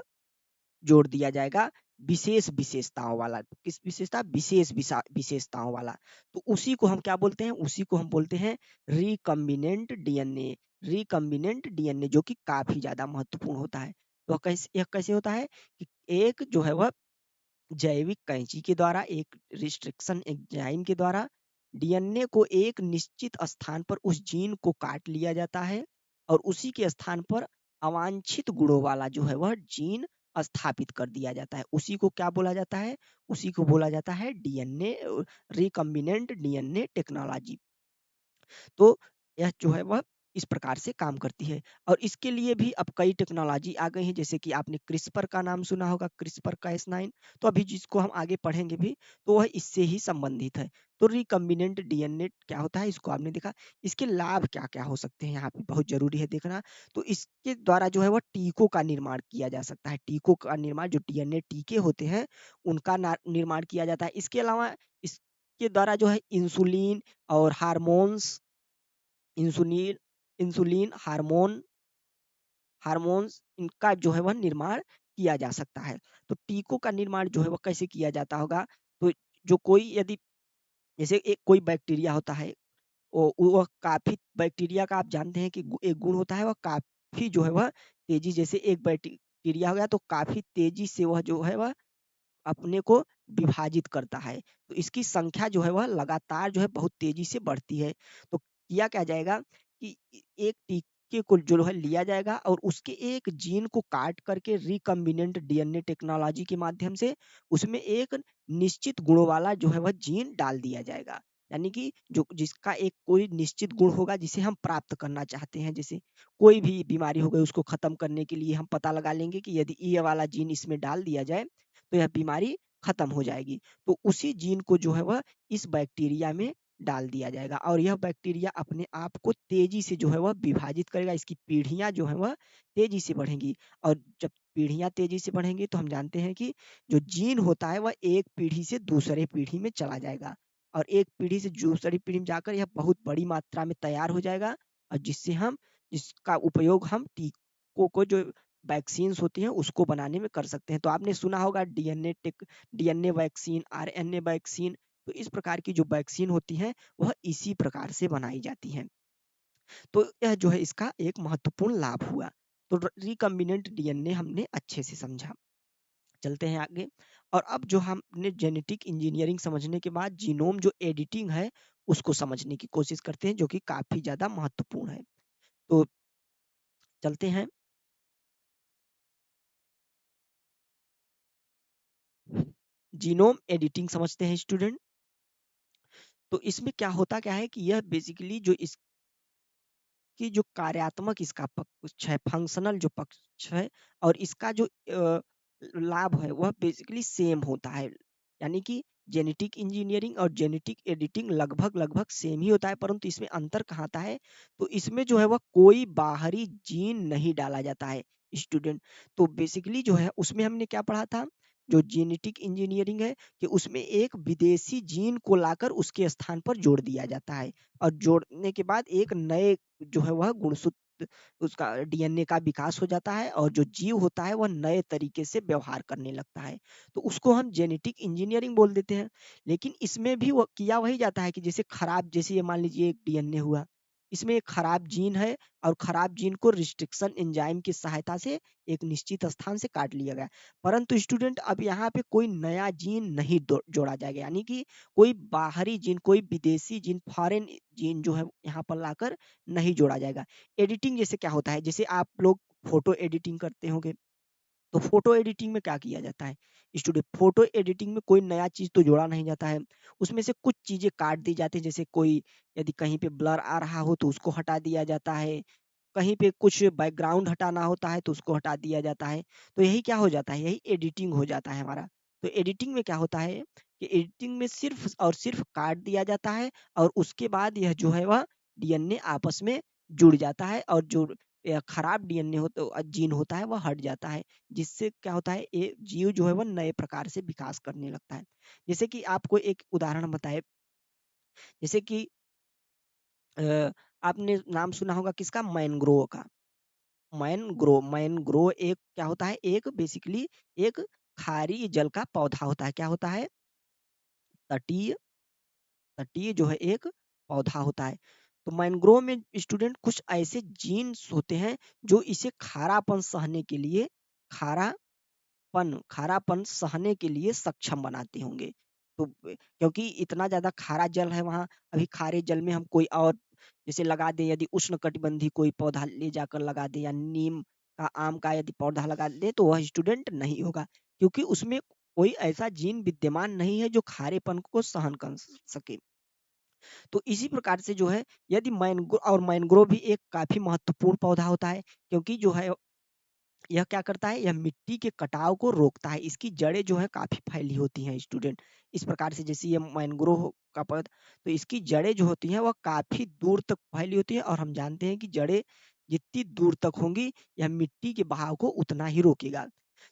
जोड़ दिया जाएगा, विशेष विशेषताओं वाला। किस विशेषता? विशेषताओं वाला। तो उसी को हम क्या बोलते हैं? उसी को हम बोलते हैं रिकम्बिनेंट डीएनए। रिकम्बिनेंट डीएनए जो कि काफी ज्यादा महत्वपूर्ण होता है। तो यह कैसे होता है कि एक जो है वह जैविक कैंची के द्वारा, एक रिस्ट्रिक्शन एंजाइम के द्वारा डीएनए को एक निश्चित स्थान पर उस जीन को काट लिया जाता है और उसी के स्थान पर अवांछित गुणों वाला जो है वह जीन स्थापित कर दिया जाता है। उसी को क्या बोला जाता है? उसी को बोला जाता है डीएनए, रिकम्बिनेंट डीएनए टेक्नोलॉजी। तो यह जो है वह इस प्रकार से काम करती है। और इसके लिए भी अब कई टेक्नोलॉजी आ गई हैं, जैसे कि आपने क्रिस्पर का नाम सुना होगा, क्रिस्पर का S9। तो अभी जिसको हम आगे पढ़ेंगे भी, तो वह इससे ही संबंधित है। तो रिकम्बिनेंट डीएनए क्या होता है, इसको आपने देखा। इसके लाभ क्या क्या हो सकते हैं, यहाँ पे बहुत जरूरी है देखना। तो इसके द्वारा जो है वह टीकों का निर्माण किया जा सकता है। टीकों का निर्माण, जो डीएनए टीके होते हैं, उनका निर्माण किया जाता है। इसके अलावा इसके द्वारा जो है इंसुलिन और हार्मोन्स, इंसुलिन इंसुलिन हार्मोन्स, इनका जो है वह निर्माण किया जा सकता है। तो टीकों का निर्माण जो है वह कैसे किया जाता होगा? तो जो कोई यदि जैसे एक कोई बैक्टीरिया होता है, वह काफी, बैक्टीरिया का आप जानते हैं कि एक गुण होता है, वह काफी जो है वह तेजी, जैसे एक बैक्टीरिया हो गया तो काफी तेजी से वह जो है वह अपने को विभाजित करता है। तो इसकी संख्या जो है वह लगातार जो है बहुत तेजी से बढ़ती है। तो किया क्या जाएगा कि एक टीके को जो है लिया जाएगा और उसके एक जीन को काट करके रिकम्बिनेंट डीएनए टेक्नोलॉजी के माध्यम से उसमें एक निश्चित गुणों वाला जो है वह जीन डाल दिया जाएगा। यानी कि जो जिसका एक कोई निश्चित गुण होगा जिसे हम प्राप्त करना चाहते हैं, जैसे कोई भी बीमारी हो गई, उसको खत्म करने के लिए हम पता लगा लेंगे कि यदि ये वाला जीन इसमें डाल दिया जाए तो यह बीमारी खत्म हो जाएगी। तो उसी जीन को जो है वह इस बैक्टीरिया में डाल दिया जाएगा और यह बैक्टीरिया अपने आप को तेजी से जो है वह विभाजित करेगा। इसकी पीढ़ियां जो है वह तेजी से बढ़ेंगी और जब पीढ़ियां तेजी से बढ़ेंगी तो हम जानते हैं कि जो जीन होता है वह एक पीढ़ी से दूसरे पीढ़ी में चला जाएगा और एक पीढ़ी से दूसरी पीढ़ी में जाकर यह बहुत बड़ी मात्रा में तैयार हो जाएगा और जिसका उपयोग हम टीकों को, जो वैक्सीन्स होती हैं, उसको बनाने में कर सकते हैं। तो आपने सुना होगा डीएनए वैक्सीन, आरएनए वैक्सीन। तो इस प्रकार की जो वैक्सीन होती हैं वह इसी प्रकार से बनाई जाती हैं। तो यह जो है इसका एक महत्वपूर्ण लाभ हुआ। तो रिकम्बिनेंट डीएनए हमने अच्छे से समझा। चलते हैं आगे। और अब जो हमने जेनेटिक इंजीनियरिंग समझने के बाद जीनोम जो एडिटिंग है उसको समझने की कोशिश करते हैं, जो कि काफी ज्यादा महत्वपूर्ण है। तो चलते हैं। जीनोम एडिटिंग समझते हैं स्टूडेंट। तो इसमें क्या है कि यह बेसिकली जो इसकी जो कार्यात्मक इसका पक्ष है, फंक्शनल जो पक्ष है, और इसका जो लाभ है वह बेसिकली सेम होता है। यानी कि जेनेटिक इंजीनियरिंग और जेनेटिक एडिटिंग लगभग लगभग सेम ही होता है, परंतु इसमें अंतर कहाँ आता है? तो इसमें जो है वह कोई बाहरी जीन नहीं डाला जाता है स्टूडेंट। तो बेसिकली जो है उसमें हमने क्या पढ़ा था, जो जेनेटिक इंजीनियरिंग है, कि उसमें एक विदेशी जीन को लाकर उसके स्थान पर जोड़ दिया जाता है, और जोड़ने के बाद एक नए जो है वह गुणसूत्र, उसका डीएनए का विकास हो जाता है, और जो जीव होता है वह नए तरीके से व्यवहार करने लगता है। तो उसको हम जेनेटिक इंजीनियरिंग बोल देते हैं। लेकिन इसमें भी वो किया वही जाता है कि जैसे खराब, जैसे ये मान लीजिए एक डीएनए हुआ, इसमें एक खराब जीन है, और खराब जीन को रिस्ट्रिक्शन एंजाइम की सहायता से एक निश्चित स्थान से काट लिया गया। परंतु स्टूडेंट अब यहाँ पे कोई नया जीन नहीं जोड़ा जाएगा, यानी कि कोई बाहरी जीन, कोई विदेशी जीन, फॉरेन जीन जो है यहाँ पर लाकर नहीं जोड़ा जाएगा। एडिटिंग जैसे क्या होता है, जैसे आप लोग फोटो एडिटिंग करते होंगे, तो फोटो एडिटिंग में क्या किया जाता है स्टूडेंट? फोटो एडिटिंग में कोई नया चीज तो जोड़ा नहीं जाता है, उसमें से कुछ चीजें काट दी जाती है। जैसे कोई यदि कहीं पे ब्लर आ रहा हो तो उसको हटा दिया जाता है, कहीं पे कुछ बैकग्राउंड हटाना होता है तो उसको हटा दिया जाता है। तो यही क्या हो जाता है, यही एडिटिंग हो जाता है हमारा। तो एडिटिंग में क्या होता है कि एडिटिंग में सिर्फ और सिर्फ काट दिया जाता है, और उसके बाद यह जो है वह डीएनए आपस में जुड़ जाता है, और जो खराब डीएनए हो तो जीन होता है वह हट जाता है, जिससे क्या होता है, ये जीव जो है वह नए प्रकार से विकास करने लगता है। जैसे कि आपको एक उदाहरण बताए, जैसे कि अ, आपने नाम सुना होगा किसका, मैनग्रोव का। मैनग्रोव एक क्या होता है, एक बेसिकली एक खारी जल का पौधा होता है। क्या होता है? तटीय तटीय जो है एक पौधा होता है। तो मैनग्रोव में स्टूडेंट कुछ ऐसे जीन्स होते हैं जो इसे खारापन सहने के लिए, खारा खारापन सहने के लिए सक्षम बनाते होंगे। तो क्योंकि इतना ज़्यादा खारा जल है वहाँ, अभी खारे जल में हम कोई और जैसे लगा दें, यदि उष्णकटिबंधीय कोई पौधा ले जाकर लगा दें, या नीम का, आम का यदि पौधा लगा दें, तो वह स्टूडेंट नहीं होगा, क्योंकि उसमें कोई ऐसा जीन विद्यमान नहीं है जो खारेपन को सहन कर सके। तो इसी प्रकार से जो है, यदि मैनग्रोव भी एक काफ़ी महत्वपूर्ण पौधा होता है, क्योंकि जो है यह क्या करता है, यह मिट्टी के कटाव को रोकता है। इसकी जड़ें जो है काफी फैली होती हैं स्टूडेंट। इस प्रकार से जैसे ये मैंग्रोव का पौधा, तो इसकी जड़ें जो होती हैं वह काफी दूर तक फैली होती हैं, और हम जानते हैं कि जड़ें जितनी दूर तक होंगी, यह मिट्टी के बहाव को उतना ही रोकेगा।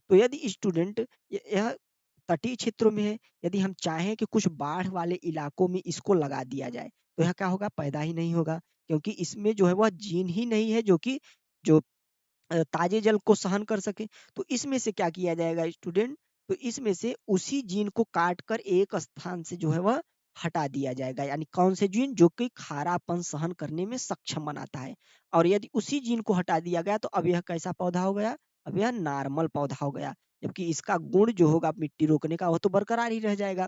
तो यदि स्टूडेंट यह तटीय क्षेत्रों में है, यदि हम चाहें कि कुछ बाढ़ वाले इलाकों में इसको लगा दिया जाए, तो यह क्या होगा, पैदा ही नहीं होगा, क्योंकि इसमें जो है वह जीन ही नहीं है जो कि जो ताजे जल को सहन कर सके। तो इसमें से क्या किया जाएगा स्टूडेंट, तो इसमें से उसी जीन को काट कर एक स्थान से जो है वह हटा दिया जाएगा, यानी कौन से जीन, जो कि खारापन सहन करने में सक्षम बनाता है। और यदि उसी जीन को हटा दिया गया तो अब यह कैसा पौधा हो गया, अब यह नॉर्मल पौधा हो गया, जबकि इसका गुण जो होगा मिट्टी रोकने का वह तो बरकरार ही रह जाएगा।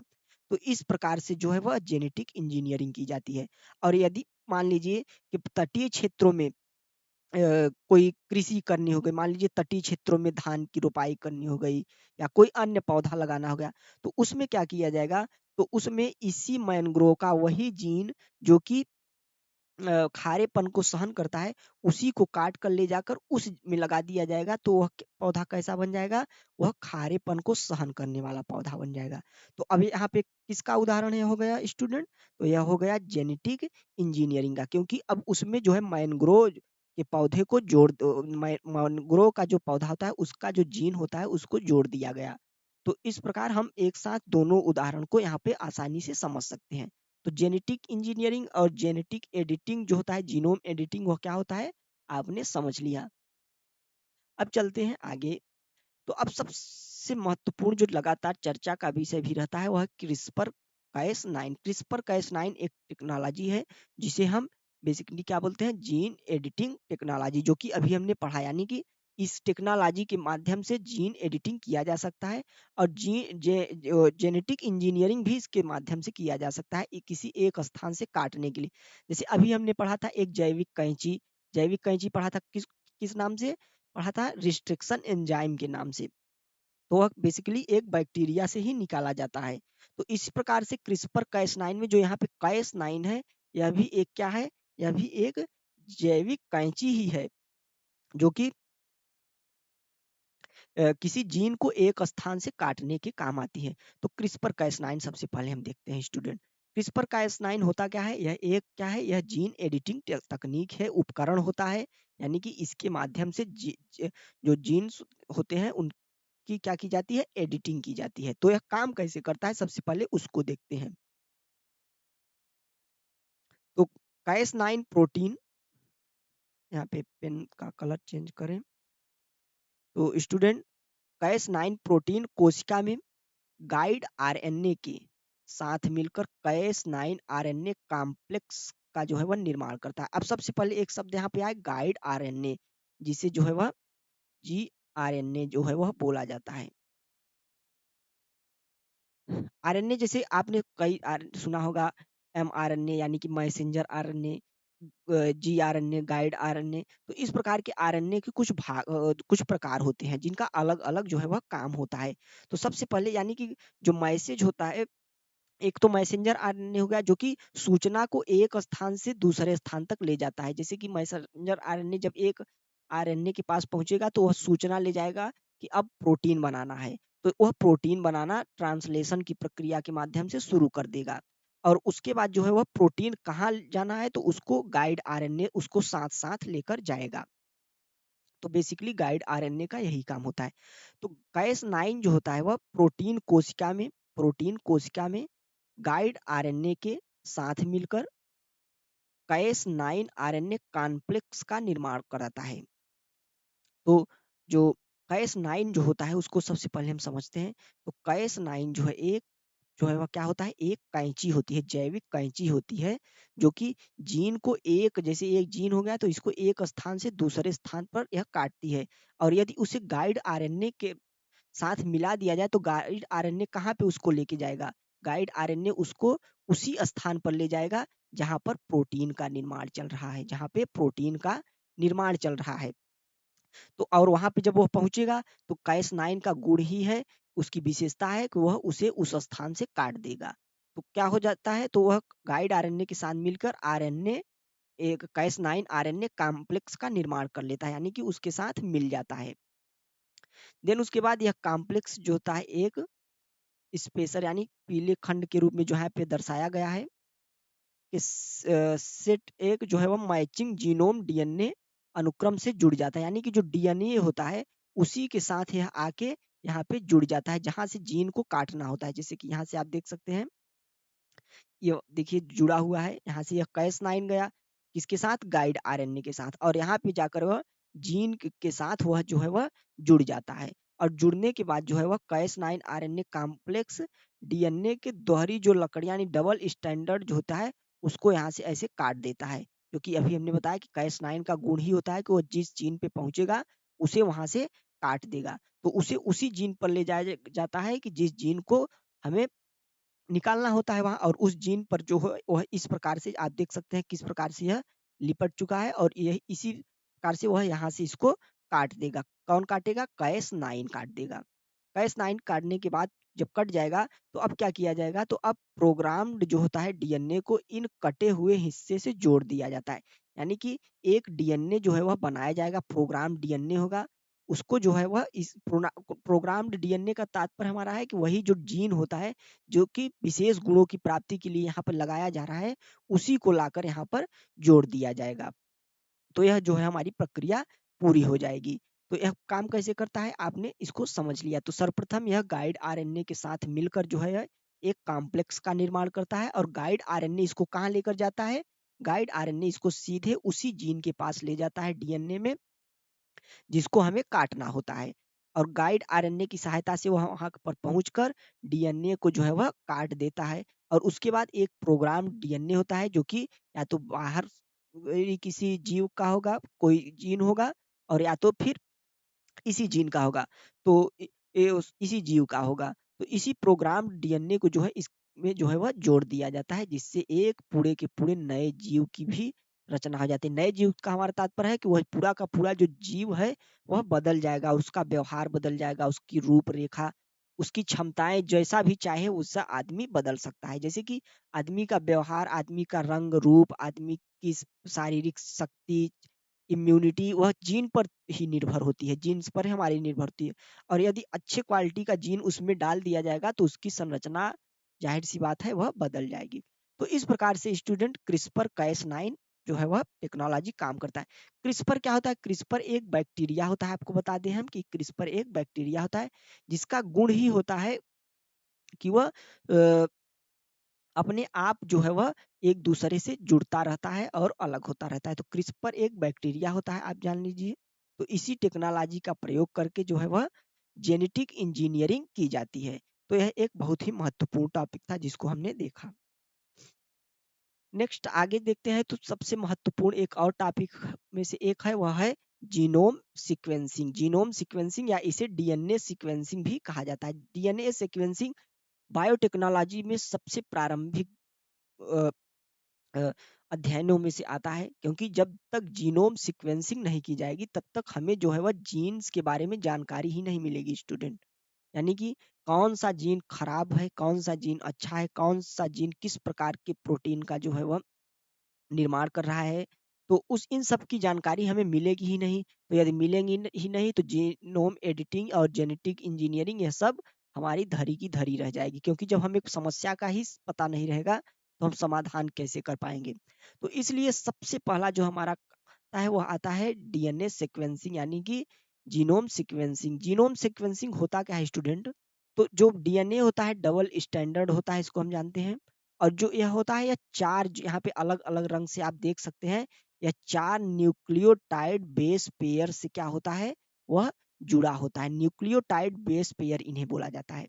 तो इस प्रकार से जो है वह जेनेटिक इंजीनियरिंग की जाती है। और यदि मान लीजिए कि तटीय क्षेत्रों में कोई कृषि करनी हो गई, मान लीजिए तटीय क्षेत्रों में धान की रोपाई करनी हो गई, या कोई अन्य पौधा लगाना हो गया, तो उसमें क्या किया जाएगा, तो उसमें इसी मैंग्रोव का वही जीन जो कि खारेपन को सहन करता है, उसी को काट कर ले जाकर उस में लगा दिया जाएगा, तो वह पौधा कैसा बन जाएगा, वह खारेपन को सहन करने वाला पौधा बन जाएगा। तो अभी यहाँ पे किसका उदाहरण ये हो गया स्टूडेंट, तो यह हो गया जेनेटिक इंजीनियरिंग का, क्योंकि अब उसमें जो है मैंग्रोव के पौधे को मैंग्रोव का जो पौधा होता है उसका जो जीन होता है उसको जोड़ दिया गया। तो इस प्रकार हम एक साथ दोनों उदाहरण को यहाँ पे आसानी से समझ सकते हैं। तो जेनेटिक इंजीनियरिंग और जेनेटिक एडिटिंग जो होता है, जीनोम एडिटिंग, वो क्या होता है, आपने समझ लिया। अब चलते हैं आगे। तो अब सबसे महत्वपूर्ण जो लगातार चर्चा का विषय भी रहता है वह क्रिस्पर-cas9। क्रिस्पर-cas9 एक टेक्नोलॉजी है जिसे हम बेसिकली क्या बोलते हैं, जीन एडिटिंग टेक्नोलॉजी, जो कि अभी हमने पढ़ा, यानी कि इस टेक्नोलॉजी के माध्यम से जीन एडिटिंग किया जा सकता है और जेनेटिक इंजीनियरिंग भी इसके माध्यम से किया जा सकता है किसी एक स्थान से काटने के लिए। जैसे अभी हमने पढ़ा था एक जैविक कैंची पढ़ा था, किस किस नाम से पढ़ा था? रिस्ट्रिक्शन एंजाइम के नाम से। तो वह बेसिकली एक बैक्टीरिया से ही निकाला जाता है। तो इस प्रकार से क्रिस्पर कैस9 में जो यहाँ पे कैस9 है, यह भी एक क्या है? यह भी एक जैविक कैंची ही है, जो कि किसी जीन को एक स्थान से काटने के काम आती है। तो क्रिस्पर कैस9 सबसे पहले हम देखते हैं स्टूडेंट। क्रिस्पर कैस9 होता क्या है? यह एक क्या है? यह जीन एडिटिंग तकनीक है, उपकरण होता है। यानी कि इसके माध्यम से जो जीन्स होते हैं उनकी क्या की जाती है? एडिटिंग की जाती है। तो यह काम कैसे करता है? सबसे पहले उसको देखते हैं। तो कैस9 प्रोटीन, यहाँ पे पेन का कलर चेंज करें। तो स्टूडेंट, कैस9 प्रोटीन कोशिका में गाइड आरएनए के साथ मिलकर कैस9 आरएनए कॉम्प्लेक्स का जो है वह निर्माण करता है। अब सबसे पहले एक शब्द यहाँ पे आए, गाइड आरएनए, जिसे जो है वह जी आरएनए जो है वह बोला जाता है। आरएनए जैसे आपने कई सुना होगा, एमआरएनए यानी कि मैसेंजर आरएनए, जीआरएनए, गाइड आरएनए। तो इस प्रकार के आरएनए के कुछ प्रकार होते हैं जिनका अलग-अलग जो है वह काम होता है। तो सबसे पहले यानी कि जो मैसेज होता है, एक तो मैसेंजर आरएनए हो गया जो कि सूचना को एक स्थान से दूसरे स्थान तक ले जाता है। जैसे कि मैसेंजर आरएनए जब एक आरएनए के पास पहुंचेगा तो वह सूचना ले जाएगा कि अब प्रोटीन बनाना है। तो वह प्रोटीन बनाना ट्रांसलेशन की प्रक्रिया के माध्यम से शुरू कर देगा। और उसके बाद जो है वह प्रोटीन कहाँ जाना है तो उसको गाइड आरएनए उसको साथ-साथ लेकर जाएगा। तो बेसिकली गाइड आरएनए का यही काम होता है। तो कैस9 जो होता है वह प्रोटीन कोशिका में गाइड आरएनए के साथ मिलकर कैस9 आरएनए कॉम्प्लेक्स का निर्माण कराता है। तो जो कैस9 जो होता है उसको सबसे पहले हम समझते हैं। तो कैस9 जो है वह क्या होता है? एक कैंची होती है, जैविक कैंची होती है, जो कि जीन को एक जैसे एक जीन हो गया तो इसको एक स्थान से दूसरे स्थान पर यह काटती है। और यदि उसे गाइड आरएनए के साथ मिला दिया जाए तो गाइड आरएनए कहाँ पे उसको लेके जाएगा? गाइड आरएनए उसको उसी स्थान पर ले जाएगा जहाँ पर प्रोटीन का निर्माण चल रहा है, जहाँ पे प्रोटीन का निर्माण चल रहा है। तो और वहाँ पे जब वह पहुँचेगा तो कैस9 का गुण ही है, उसकी विशेषता है कि वह उसे उस स्थान से काट देगा। तो क्या हो जाता है? तो वह गाइड आरएनए के साथ मिलकर आरएनए एक कैस9 आरएनए कॉम्प्लेक्स का निर्माण कर लेता है, यानी कि उसके साथ मिल जाता है। देन उसके बाद यह कॉम्प्लेक्स जो होता है एक स्पेसर यानी पीले खंड के रूप में जो है पे दर्शाया गया है कि सेट एक जो है वो मैचिंग जीनोम डीएनए अनुक्रम से जुड़ जाता है, यानी कि जो डीएनए होता है उसी के साथ यह आके यहाँ पे जुड़ जाता है जहां से जीन को काटना होता है। जैसे कि यहाँ से आप देख सकते हैं, ये देखिए जुड़ा हुआ है, यहाँ से यह कैस9 गया किसके साथ? गाइड आरएनए के साथ, और यहाँ पे जाकर वह जीन के साथ वह जो है वह जुड़ जाता है। और जुड़ने के बाद जो है वह कैस9 आरएनए कॉम्प्लेक्स डीएनए के दोहरी जो लकड़ी यानी डबल स्टैंडर्ड जो होता है उसको यहाँ से ऐसे काट देता है। क्योंकि अभी हमने बताया कि कैस9 का गुण ही होता है कि वह जिस जीन पे पहुंचेगा उसे वहां से काट देगा। तो उसे उसी जीन पर ले जाया जाता है कि जिस जीन को हमें निकालना होता है वहाँ, और उस जीन पर जो है वह इस प्रकार से आप देख सकते हैं किस प्रकार से यह लिपट चुका है, और यह इसी प्रकार से वह यहाँ से इसको काट देगा। कौन काटेगा? कैस9 काट देगा। कैस9 काटने के बाद जब कट जाएगा तो अब क्या किया जाएगा? तो अब प्रोग्राम्ड जो होता है डीएनए को इन कटे हुए हिस्से से जोड़ दिया जाता है। यानी कि एक डीएनए जो है वह बनाया जाएगा, प्रोग्राम डीएनए होगा। उसको जो है वह इस प्रोग्राम्ड डीएनए का तात्पर्य हमारा है कि वही जो जीन होता है जो कि विशेष गुणों की प्राप्ति के लिए यहाँ पर लगाया जा रहा है, उसी को लाकर यहाँ पर जोड़ दिया जाएगा। तो यह जो है हमारी प्रक्रिया पूरी हो जाएगी। तो यह काम कैसे करता है आपने इसको समझ लिया। तो सर्वप्रथम यह गाइड आरएनए के साथ मिलकर जो है एक कॉम्प्लेक्स का निर्माण करता है, और गाइड आरएनए इसको कहाँ लेकर जाता है? गाइड आरएनए इसको सीधे उसी जीन के पास ले जाता है डीएनए में, जिसको हमें काटना होता है। और गाइड आरएनए की सहायता से वह वहाँ पर पहुँचकर डीएनए को जो है वह काट देता है। और उसके बाद एक प्रोग्राम डीएनए होता है जो कि या तो बाहर किसी जीव का होगा, कोई जीन होगा, और या तो फिर इसी जीन का होगा, तो इसी जीव का होगा। तो इसी प्रोग्राम डीएनए को जो है इसमें जो है वह जोड़ दिया जाता है, जिससे एक पूरे के पूरे नए जीव की भी रचना हो जाती है। नए जीव का हमारा तात्पर्य है कि वह पूरा का पूरा जो जीव है वह बदल जाएगा, उसका व्यवहार बदल जाएगा, उसकी रूपरेखा, उसकी क्षमताएं जैसा भी चाहे वैसा आदमी बदल सकता है। जैसे कि आदमी का व्यवहार, आदमी का रंग रूप, आदमी की शारीरिक शक्ति, इम्यूनिटी वह जीन पर ही निर्भर होती है, जीन्स पर ही हमारी निर्भर होती है। और यदि अच्छे क्वालिटी का जीन उसमें डाल दिया जाएगा तो उसकी संरचना, जाहिर सी बात है, वह बदल जाएगी। तो इस प्रकार से स्टूडेंट क्रिस्पर कैस9 जो है वह टेक्नोलॉजी काम करता है। क्रिस्पर क्या होता है? क्रिस्पर एक बैक्टीरिया होता है। आपको बता दें हम कि क्रिस्पर एक बैक्टीरिया होता है, जिसका गुण ही होता है कि वह अपने आप जो है वह एक दूसरे से जुड़ता रहता है और अलग होता रहता है। तो क्रिस्पर एक बैक्टीरिया होता है, आप जान लीजिए। तो इसी टेक्नोलॉजी का प्रयोग करके जो है वह जेनेटिक इंजीनियरिंग की जाती है। तो यह एक बहुत ही महत्वपूर्ण टॉपिक था जिसको हमने देखा। नेक्स्ट आगे देखते हैं, तो सबसे महत्वपूर्ण एक और टॉपिक में से एक है, वह है जीनोम सीक्वेंसिंग। जीनोम सीक्वेंसिंग या इसे डीएनए सीक्वेंसिंग भी कहा जाता है। डीएनए सीक्वेंसिंग बायोटेक्नोलॉजी में सबसे प्रारंभिक अ, अ, अध्ययनों में से आता है, क्योंकि जब तक जीनोम सीक्वेंसिंग नहीं की जाएगी तब तक हमें जो है वह जीन्स के बारे में जानकारी ही नहीं मिलेगी स्टूडेंट। यानी कि कौन सा जीन खराब है, कौन सा जीन अच्छा है, कौन सा जीन किस प्रकार के प्रोटीन का जो है वह निर्माण कर रहा है, तो उस इन सब की जानकारी हमें मिलेगी ही नहीं। तो यदि मिलेंगी ही नहीं तो जीनोम एडिटिंग और जेनेटिक इंजीनियरिंग यह सब हमारी धरी की धरी रह जाएगी, क्योंकि जब हमें समस्या का ही पता नहीं रहेगा तो हम समाधान कैसे कर पाएंगे। तो इसलिए सबसे पहला जो हमारा आता है वह आता है डीएनए सीक्वेंसिंग, यानी कि जीनोम सीक्वेंसिंग। जीनोम सीक्वेंसिंग होता क्या है स्टूडेंट? तो जो डीएनए होता है डबल स्टैंडर्ड होता है, इसको हम जानते हैं। और जो यह होता है, यह चार यहाँ पे अलग अलग रंग से आप देख सकते हैं, यह चार न्यूक्लियोटाइड बेस पेयर से क्या होता है, वह जुड़ा होता है। न्यूक्लियोटाइड बेस पेयर इन्हें बोला जाता है।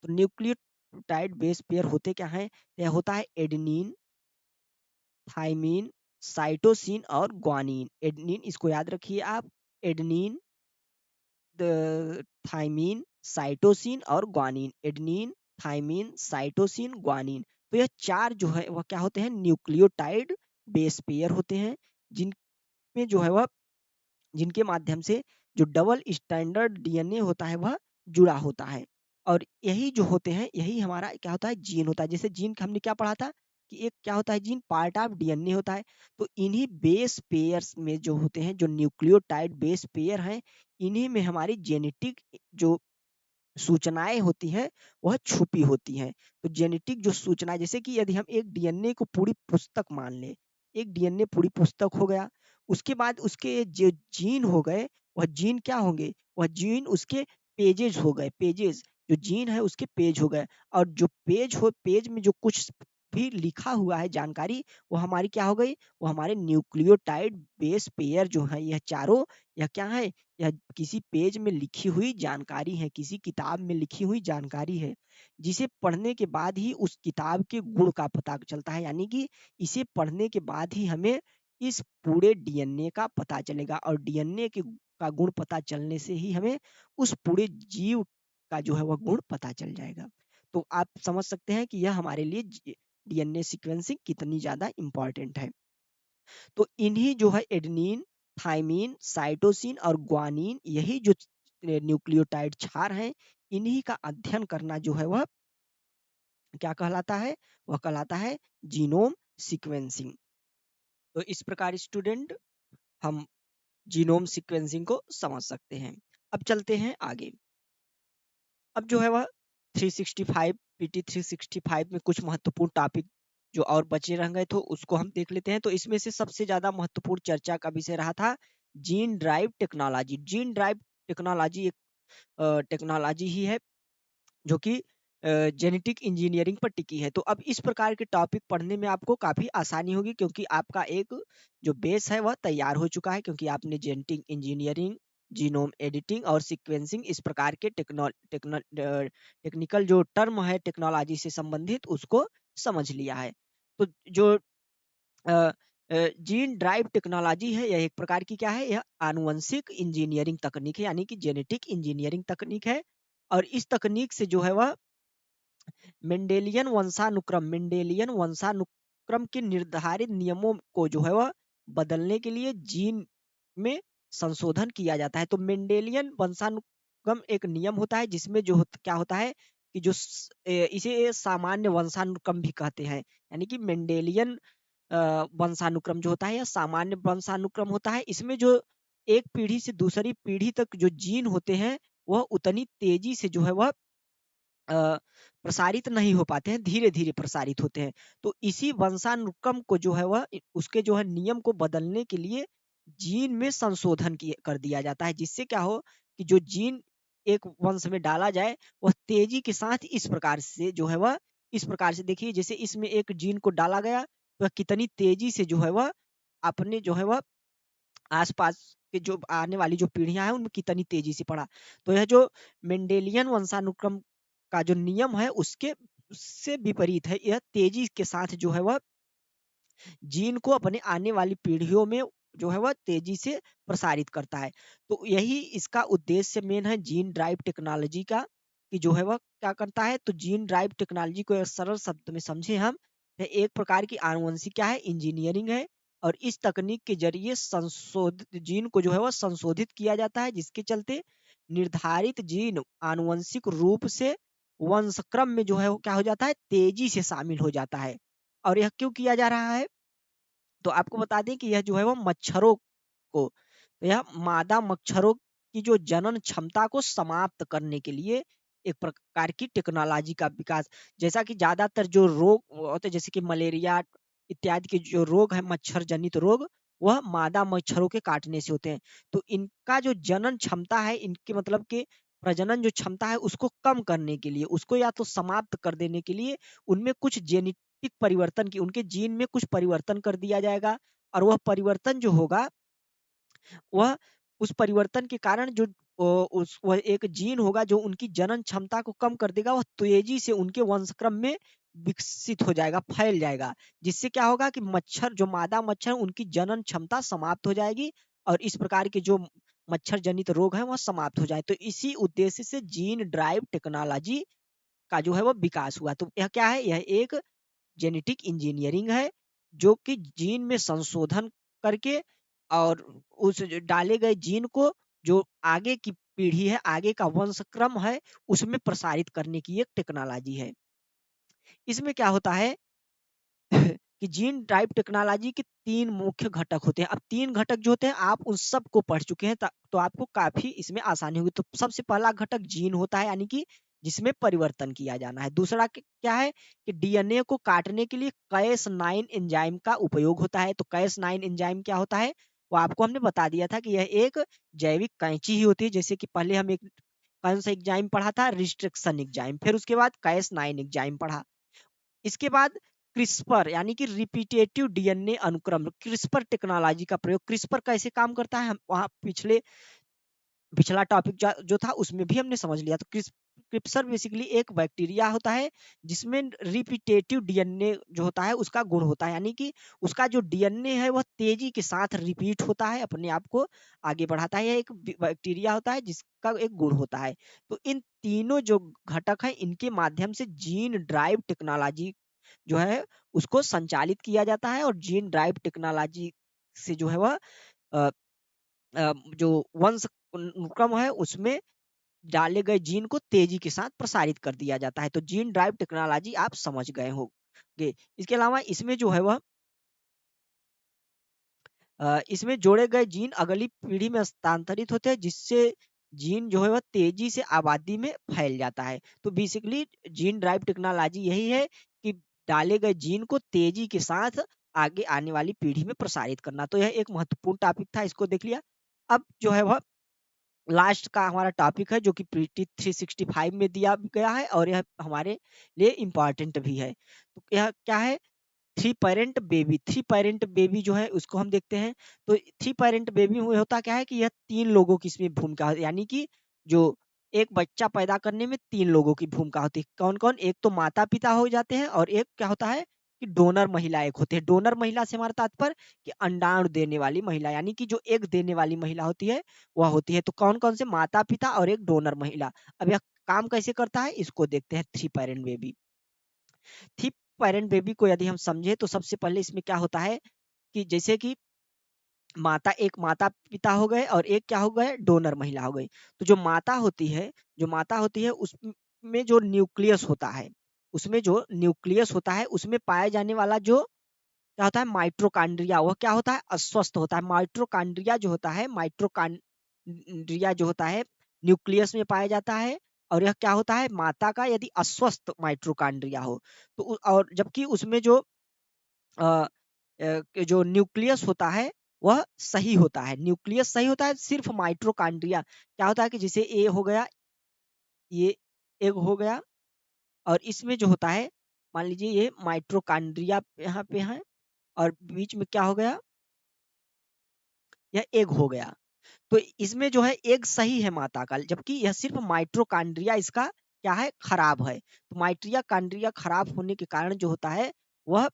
तो न्यूक्लियोटाइड बेस पेयर होते क्या है? यह होता है एडेनिन, थाइमीन, साइटोसिन और ग्वानिन। एडेनिन, इसको याद रखिए आप, एडेनिन, थाइमीन, साइटोसिन और guanine. Adenine, thymine, cytosine, guanine. तो यह चार जो है वह क्या होते हैं? न्यूक्लियोटाइड बेस पेयर होते हैं, जिनमें जो है वह, जिनके माध्यम से जो डबल स्टैंडर्ड डीएनए होता है वह जुड़ा होता है। और यही जो होते हैं, यही हमारा क्या होता है? जीन होता है। जैसे जीन का हमने क्या पढ़ा था कि एक क्या होता है? जीन पार्ट ऑफ डीएनए होता है। तो इन्हीं बेस पेयर्स में जो होते हैं, जो न्यूक्लियोटाइड बेस पेयर हैं, इन्हीं में हमारी जेनेटिक जो सूचनाएं होती हैं वह छुपी होती हैं। तो जेनेटिक जो सूचना, जैसे कि यदि हम एक डीएनए को पूरी पुस्तक मान लें, एक डीएनए पूरी पुस्तक हो गया, उसके बाद उसके जो जीन हो गए, वह जीन क्या होंगे? वह जीन उसके पेजेस हो गए, पेजेस, जो जीन है उसके पेज हो गए। और जो पेज में जो कुछ भी लिखा हुआ है जानकारी, वो हमारी क्या हो गई? वो हमारे न्यूक्लियोटाइड बेस पेयर जो है, यह चारों, यह क्या है? यह किसी पेज में लिखी हुई जानकारी है, किसी किताब में लिखी हुई जानकारी है, जिसे पढ़ने के बाद ही उस किताब के गुण का पता चलता है। यानी कि इसे पढ़ने के बाद ही हमें इस पूरे डीएनए का पता चलेगा, और डीएनए के का गुण पता चलने से ही हमें उस पूरे जीव का जो है वह गुण पता चल जाएगा। तो आप समझ सकते हैं कि यह हमारे लिए डीएनए सीक्वेंसिंग कितनी ज्यादा इंपॉर्टेंट है। तो इन्हीं जो है एडेनिन, थाइमीन, साइटोसिन और ग्वानिन, यही जो न्यूक्लियोटाइड क्षार हैं, इन्हीं का अध्ययन करना जो है वह क्या कहलाता है? वह कहलाता है जीनोम सीक्वेंसिंग। तो इस प्रकार स्टूडेंट हम जीनोम सीक्वेंसिंग को समझ सकते हैं। अब चलते हैं आगे। अब जो है वह 365 पीटी 365 में कुछ महत्वपूर्ण टॉपिक जो और बचे रह गए, तो उसको हम देख लेते हैं। तो इसमें से सबसे ज्यादा महत्वपूर्ण चर्चा का विषय रहा था gene drive technology. Gene drive technology एक टेक्नोलॉजी ही है जो कि जेनेटिक इंजीनियरिंग पर टिकी है। तो अब इस प्रकार के टॉपिक पढ़ने में आपको काफी आसानी होगी, क्योंकि आपका एक जो बेस है वह तैयार हो चुका है, क्योंकि आपने जेनेटिक इंजीनियरिंग, जीनोम एडिटिंग और सीक्वेंसिंग, इस प्रकार के टेक्निकल जो टर्म है टेक्नोलॉजी से संबंधित, उसको समझ लिया है। तो जो जीन ड्राइव टेक्नोलॉजी है, यह एक प्रकार की क्या है, यह आनुवंशिक इंजीनियरिंग तकनीक है, यानी कि जेनेटिक इंजीनियरिंग तकनीक है। और इस तकनीक से जो है वह मेंडेलियन वंशानुक्रम के निर्धारित नियमों को जो है वह बदलने के लिए जीन में संशोधन किया जाता है। तो मेंडेलियन वंशानुक्रम एक नियम होता है जिसमें क्या होता है कि इसे सामान्य वंशानुक्रम भी कहते हैं, यानी कि मेंडेलियन वंशानुक्रम जो होता है यह सामान्य वंशानुक्रम होता है। इसमें जो एक पीढ़ी से दूसरी पीढ़ी तक जो जीन होते हैं वह उतनी तेजी से जो है वह अ, प्रसारित नहीं हो पाते हैं, धीरे-धीरे प्रसारित होते हैं। तो इसी वंशानुक्रम को जो है वह उसके जो है नियम को बदलने के लिए जीन में संशोधन कर दिया जाता है, जिससे क्या हो कि जो जीन एक वंश में डाला जाए वह तेजी के साथ इस प्रकार से जो है वह इस प्रकार से देखिए, जैसे इसमें एक जीन को डाला गया वह कितनी तेजी से जो है वह अपने जो है वह आस-पास के जो आने वाली जो पीढ़ियाँ हैं उनमें कितनी तेजी से बढ़ा। तो यह जो मेंडेलियन वंशानुक्रम का जो नियम है उससे विपरीत है। यह तेजी के साथ जो है वह जीन को अपने आने वाली पीढ़ियों में जो है वह तेजी से प्रसारित करता है। तो यही इसका उद्देश्य मेन है जीन ड्राइव टेक्नोलॉजी का, कि जो है वह क्या करता है। तो जीन ड्राइव टेक्नोलॉजी को एक सरल शब्द में समझे हम, यह एक प्रकार की आनुवंशिक क्या है, इंजीनियरिंग है। और इस तकनीक के जरिए संशोधित जीन को जो है वह संशोधित किया जाता है, जिसके चलते निर्धारित जीन आनुवंशिक रूप से वंशक्रम में जो है वो क्या हो जाता है, तेजी से शामिल हो जाता है। और यह क्यों किया जा रहा है? तो आपको बता दें कि यह जो है वो मच्छरों को, तो यह मादा मच्छरों की जो जनन क्षमता को समाप्त करने के लिए एक प्रकार की टेक्नोलॉजी का विकास। जैसा कि ज्यादातर जो रोग होते हैं जैसे कि मलेरिया इत्यादि के जो रोग है, मच्छर जनित रोग, वह मादा मच्छरों के काटने से होते हैं। तो इनका जो जनन क्षमता है, इनके मतलब के प्रजनन जो क्षमता है उसको कम करने के लिए, उसको या तो समाप्त कर देने के लिए उनमें कुछ जेनेटिक परिवर्तन की, उनके जीन में कुछ परिवर्तन कर दिया जाएगा। और वह परिवर्तन जो होगा वह उस परिवर्तन के कारण जो उस वह एक जीन होगा जो उनकी जनन क्षमता को कम कर देगा, वह तेजी से उनके वंशक्रम में विकसित हो जाएगा, फैल जाएगा। जिससे क्या होगा कि मच्छर, जो मादा मच्छर, उनकी जनन क्षमता समाप्त हो जाएगी और इस प्रकार के जो मच्छर जनित रोग हैं वह समाप्त हो जाए। तो इसी उद्देश्य से जीन ड्राइव टेक्नोलॉजी का जो है वो विकास हुआ। तो यह क्या है, यह एक जेनेटिक इंजीनियरिंग है जो कि जीन में संशोधन करके और उस डाले गए जीन को जो आगे की पीढ़ी है, आगे का वंशक्रम है, उसमें प्रसारित करने की एक टेक्नोलॉजी है। इसमें क्या होता है कि जीन ड्राइव टेक्नोलॉजी के 3 मुख्य घटक होते हैं। अब 3 घटक जो होते हैं आप उन सबको पढ़ चुके हैं, तो आपको काफ़ी इसमें आसानी होगी। तो सबसे पहला घटक जीन होता है, यानी कि जिसमें परिवर्तन किया जाना है। दूसरा क्या है कि डीएनए को काटने के लिए Cas9 एंजाइम का उपयोग होता है। तो Cas9 एंजाइम क्या होता है? वो आपको हमने बता दिया था कि यह एक जैविक कैंची ही होती है। जैसे कि पहले हम एक कौन-सा एंजाइम पढ़ा था? रिस्ट्रिक्शन एंजाइम, फिर उसके बाद Cas9 एंजाइम पढ़ा। इसके बाद क्रिस्पर यानी कि रिपीटेटिव डीएनए अनुक्रम, क्रिस्पर टेक्नोलॉजी का प्रयोग। क्रिस्पर कैसे काम करता है हम वहाँ पिछला टॉपिक जो था उसमें भी हमने समझ लिया। तो क्रिस्पर बेसिकली एक बैक्टीरिया होता है जिसमें रिपीटेटिव डीएनए जो होता है उसका गुण होता है, यानी कि उसका जो डीएनए है वह तेजी के साथ रिपीट होता है, अपने आप को आगे बढ़ाता है। यह एक बैक्टीरिया होता है जिसका एक गुण होता है। तो इन तीनों जो घटक हैं इनके माध्यम से जीन ड्राइव टेक्नोलॉजी जो है उसको संचालित किया जाता है। और जीन ड्राइव टेक्नोलॉजी से जो है वह अ, जो वंश अनुक्रम है उसमें डाले गए जीन को तेजी के साथ प्रसारित कर दिया जाता है। तो जीन ड्राइव टेक्नोलॉजी आप समझ गए होंगे। इसके अलावा इसमें जो है वह इसमें जोड़े गए जीन अगली पीढ़ी में हस्तांतरित होते हैं, जिससे जीन जो है वह तेजी से आबादी में फैल जाता है। तो बेसिकली जीन ड्राइव टेक्नोलॉजी यही है कि डाले गए जीन को तेजी के साथ आगे आने वाली पीढ़ी में प्रसारित करना। तो यह एक महत्वपूर्ण टॉपिक था, इसको देख लिया। अब जो है वह लास्ट का हमारा टॉपिक है जो कि पीटी 365 में दिया गया है और यह हमारे लिए इम्पोर्टेंट भी है। तो यह क्या है? थ्री पेरेंट बेबी जो है उसको हम देखते हैं। तो थ्री पेरेंट बेबी में होता क्या है कि यह 3 लोगों की इसमें भूमिका है, यानी कि जो एक बच्चा पैदा करने में 3 लोगों की भूमिका होती है। कौन-कौन? एक तो माता-पिता हो जाते हैं और एक क्या होता है कि डोनर महिला एक होती है। डोनर महिला से हमारा तात्पर्य कि अंडाणु देने वाली महिला, यानी कि जो एग देने वाली महिला होती है वह होती है। तो कौन कौन से? माता पिता और एक डोनर महिला। अब यह काम कैसे करता है इसको देखते हैं। Three parent baby, three parent baby को यदि हम समझे तो सबसे पहले इसमें क्या होता है कि जैसे कि एक माता पिता हो गए और एक क्या हो गए? डोनर महिला हो गई। तो जो माता होती है उसमें जो न्यूक्लियस होता है, उसमें पाया जाने वाला जो क्या होता है? माइटोकॉन्ड्रिया। वह क्या होता है? अस्वस्थ होता है। माइटोकॉन्ड्रिया जो होता है न्यूक्लियस में पाया जाता है। और यह क्या होता है? माता का यदि अस्वस्थ माइटोकॉन्ड्रिया हो तो और जबकि उसमें अ, जो न्यूक्लियस होता है वह सही होता है। न्यूक्लियस सही होता है, सिर्फ माइटोकॉन्ड्रिया क्या होता है कि जैसे ए हो गया, ये एग हो गया, और इसमें जो होता है मान लीजिए ये माइटोकॉन्ड्रिया यहाँ पे है और बीच में क्या हो गया? यह एग हो गया। तो इसमें जो है एग सही है माता का, जबकि यह सिर्फ माइटोकॉन्ड्रिया इसका क्या है? खराब है। तो माइटोकॉन्ड्रिया खराब होने के कारण जो होता है वह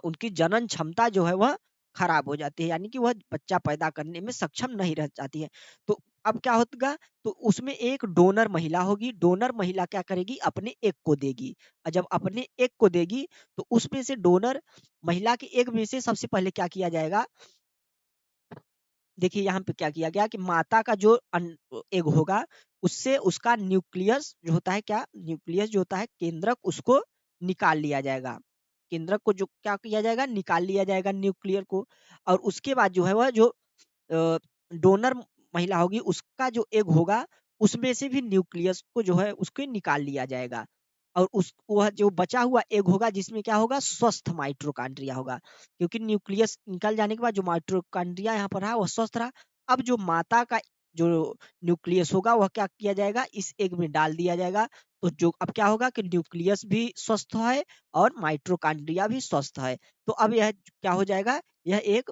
उनकी जनन क्षमता जो है वह खराब हो जाती है, यानी कि वह बच्चा पैदा करने में सक्षम नहीं रह जाती है। तो अब क्या होगा? तो उसमें एक डोनर महिला होगी। डोनर महिला क्या करेगी? अपने एग को देगी, और जब अपने एग को देगी तो उसमें से डोनर महिला के एग में से सबसे पहले क्या किया जाएगा? देखिए यहाँ पे क्या किया गया कि माता का जो एग होगा उससे उसका न्यूक्लियस जो होता है, क्या न्यूक्लियस जो होता है केंद्रक, उसको निकाल लिया जाएगा। केंद्रक को जो क्या किया जाएगा? निकाल लिया जाएगा न्यूक्लियर को। और उसके बाद जो है वह जो डोनर महिला होगी उसका जो एग होगा उसमें से भी न्यूक्लियस को जो है उसको निकाल लिया जाएगा। और उस वह जो बचा हुआ एग होगा जिसमें क्या होगा? स्वस्थ माइटोकॉन्ड्रिया होगा, क्योंकि न्यूक्लियस निकल जाने के बाद जो माइटोकॉन्ड्रिया यहाँ पर रहा वह स्वस्थ रहा। अब जो माता का जो न्यूक्लियस होगा वह क्या किया जाएगा? इस एग में डाल दिया जाएगा। तो जो अब क्या होगा कि न्यूक्लियस भी स्वस्थ है और माइटोकॉन्ड्रिया भी स्वस्थ है। तो अब यह क्या हो जाएगा? यह एक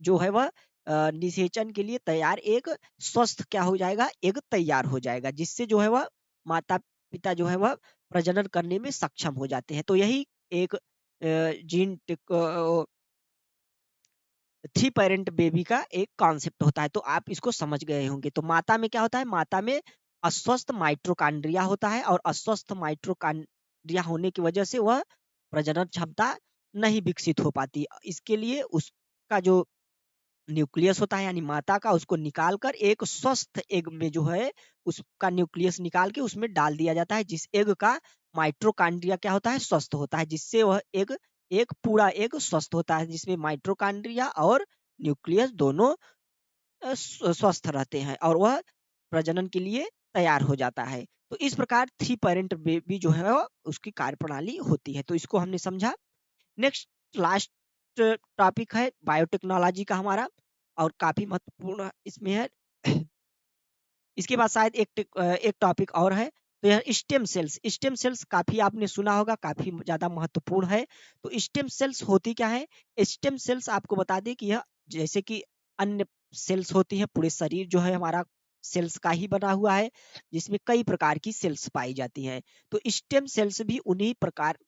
जो है वह निषेचन के लिए तैयार एक स्वस्थ क्या हो जाएगा? एग तैयार हो जाएगा, जिससे जो है वह माता पिता जो है वह प्रजनन करने में सक्षम हो जाते हैं। तो यही एक जीन थ्री पेरेंट बेबी का एक कॉन्सेप्ट होता है। तो आप इसको समझ गए होंगे। तो माता में क्या होता है? माता में अस्वस्थ माइटोकॉन्ड्रिया होता है, और अस्वस्थ माइटोकॉन्ड्रिया होने की वजह से वह प्रजनन क्षमता नहीं विकसित हो पाती। इसके लिए उसका जो न्यूक्लियस होता है यानी माता का, उसको निकाल कर एक स्वस्थ एग में जो है उसका न्यूक्लियस निकाल के उसमें डाल दिया जाता है, जिस एग का माइटोकॉन्ड्रिया क्या होता है? स्वस्थ होता है, जिससे वह एग एक पूरा एग स्वस्थ होता है, जिसमें माइटोकॉन्ड्रिया और न्यूक्लियस दोनों स्वस्थ रहते हैं और वह प्रजनन के लिए तैयार हो जाता है। तो इस प्रकार थ्री पेरेंट बेबी जो है उसकी कार्यप्रणाली होती है। तो इसको हमने समझा। नेक्स्ट लास्ट टॉपिक है बायोटेक्नोलॉजी का हमारा, और काफी महत्वपूर्ण इसमें है। इसके बाद शायद एक टॉपिक और है, तो यह स्टेम सेल्स। स्टेम सेल्स काफी आपने सुना होगा, काफी ज्यादा महत्वपूर्ण है। तो स्टेम सेल्स होती क्या है? स्टेम सेल्स आपको बता दें कि यह जैसे कि अन्य सेल्स होती है, पूरे शरीर जो है हमारा सेल्स का ही बना हुआ है, जिसमें कई प्रकार की सेल्स पाई जाती है। तो स्टेम सेल्स भी उन्हीं प्रकार,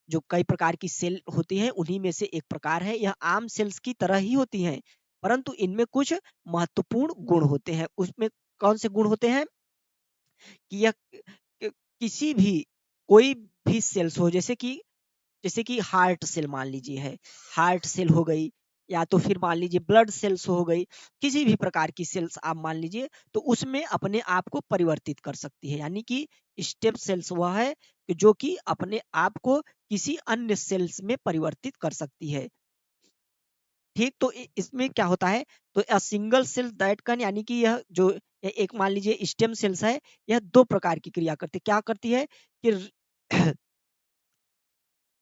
जो कई प्रकार की सेल होती है उन्हीं में से एक प्रकार है। यह आम सेल्स की तरह ही होती हैं, परंतु इनमें कुछ महत्वपूर्ण गुण होते हैं। उसमें कौन से गुण होते हैं? कि यह किसी भी कोई भी सेल्स हो, जैसे कि हार्ट सेल मान लीजिए है, हार्ट सेल हो गई, या तो फिर मान लीजिए ब्लड सेल्स हो गई, किसी भी प्रकार की सेल्स आप मान लीजिए, तो उसमें अपने आप को परिवर्तित कर सकती है। यानी कि स्टेम सेल्स वह है कि जो कि अपने आप को किसी अन्य सेल्स में परिवर्तित कर सकती है। ठीक, तो इसमें क्या होता है? तो a single cell that can, यानी कि यह जो एक मान लीजिए स्टेम सेल्स है, यह दो प्रकार की क्रिया करती है। क्या करती है कि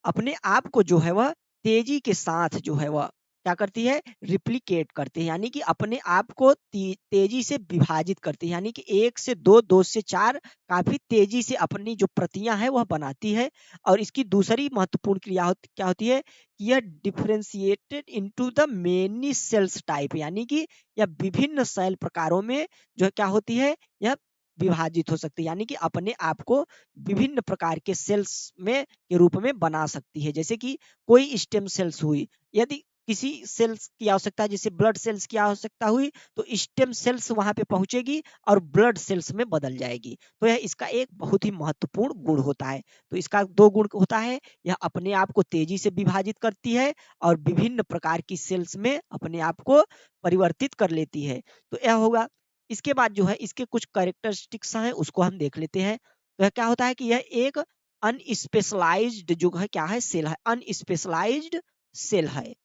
अपने आप को जो है वह तेजी के साथ जो है वह क्या करती है? रिप्लिकेट करती है, यानी कि अपने आप को तेजी से विभाजित करती है, यानी कि 1 से 2, 2 से 4 काफी तेजी से अपनी जो प्रतियां है वह बनाती है। और इसकी दूसरी महत्वपूर्ण क्रिया क्या होती है कि यह differentiated into the many cells type, यानी कि यह विभिन्न सेल प्रकारों में जो है क्या होती है? यह विभाजित हो सकती है, यानी कि अपने आप को विभिन्न प्रकार के सेल्स में के रूप में बना सकती है। जैसे कि कोई स्टेम सेल्स हुई, यदि किसी सेल्स की आवश्यकता, जैसे ब्लड सेल्स की आवश्यकता हुई, तो स्टेम सेल्स वहां पे पहुंचेगी और ब्लड सेल्स में बदल जाएगी। तो यह इसका एक बहुत ही महत्वपूर्ण गुण होता है। तो इसका दो गुण होता है, यह अपने आप को तेजी से विभाजित करती है और विभिन्न प्रकार की सेल्स में अपने आप को परिवर्तित कर लेती है। तो यह होगा। इसके बाद जो है इसके कुछ कैरेक्टरिस्टिक्स हैं, उसको हम देख लेते हैं। तो यह क्या होता है कि यह एक अनस्पेशलाइज्ड जो है क्या है, सेल है। अनस्पेशलाइज्ड सेल है।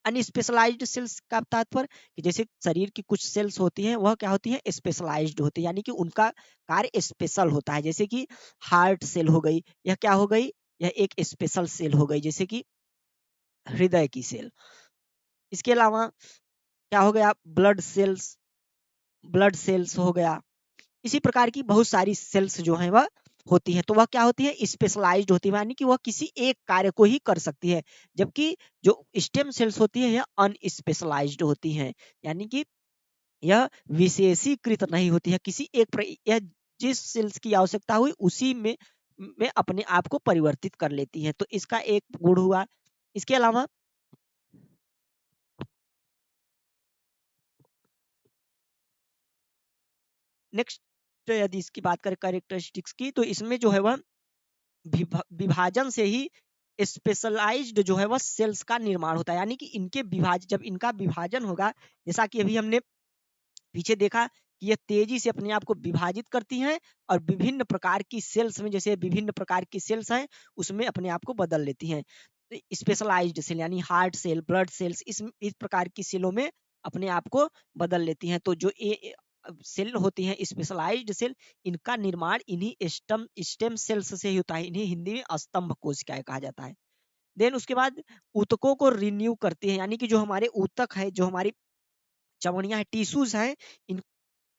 अनस्पेशलाइज्ड सेल्स का तात्पर्य कि जैसे शरीर की कुछ सेल्स होती हैं, वह क्या होती हैं, स्पेशलाइज्ड होती है, यानी कि उनका कार्य स्पेशल होता है। जैसे कि हार्ट सेल हो गई, यह क्या हो गई, यह एक स्पेशल सेल हो गई, जैसे कि हृदय की सेल। इसके अलावा क्या हो गया, ब्लड सेल्स हो गया। इसी प्रकार की बहुत सारी सेल्स जो है वह होती है। तो वह क्या होती है, स्पेशलाइज्ड होती है, यानी कि वह किसी एक कार्य को ही कर सकती है। जबकि जो स्टेम सेल्स होती है, यह अनस्पेशलाइज्ड होती हैं, यानी कि यह विशेषीकृत नहीं होती है किसी यह जिस सेल्स की आवश्यकता हुई उसी में अपने आप को परिवर्तित कर लेती है। तो इसका एक गुण हुआ। इसके अलावा नेक्स्ट यदि इसकी बात करें कैरेक्टरिस्टिक्स की, तो इसमें जो है वह विभाजन से ही स्पेशलाइज्ड जो है वह सेल्स का निर्माण होता है, यानी कि जब इनका विभाजन होगा, जैसा कि अभी हमने पीछे देखा कि ये तेजी से अपने आप को विभाजित करती हैं और विभिन्न प्रकार की सेल्स में, जैसे विभिन्न प्रकार की सेल्स हैं उसमें अपने आप को बदल लेती हैं। तो स्पेशलाइज्ड सेल यानी हार्ट सेल, ब्लड सेल्स, इस प्रकार की सेलों में अपने आप को बदल लेती हैं। तो जो सेल होती हैं स्पेशलाइज्ड सेल, इनका निर्माण इन्हीं स्टेम सेल्स से ही होता है। इन्हें हिंदी में स्तंभ कोशिकाएं कहा जाता है। देन उसके बाद ऊतकों को रिन्यू करती है, यानी कि जो हमारे ऊतक है, जो हमारी चमड़ियां है, टिश्यूज हैं,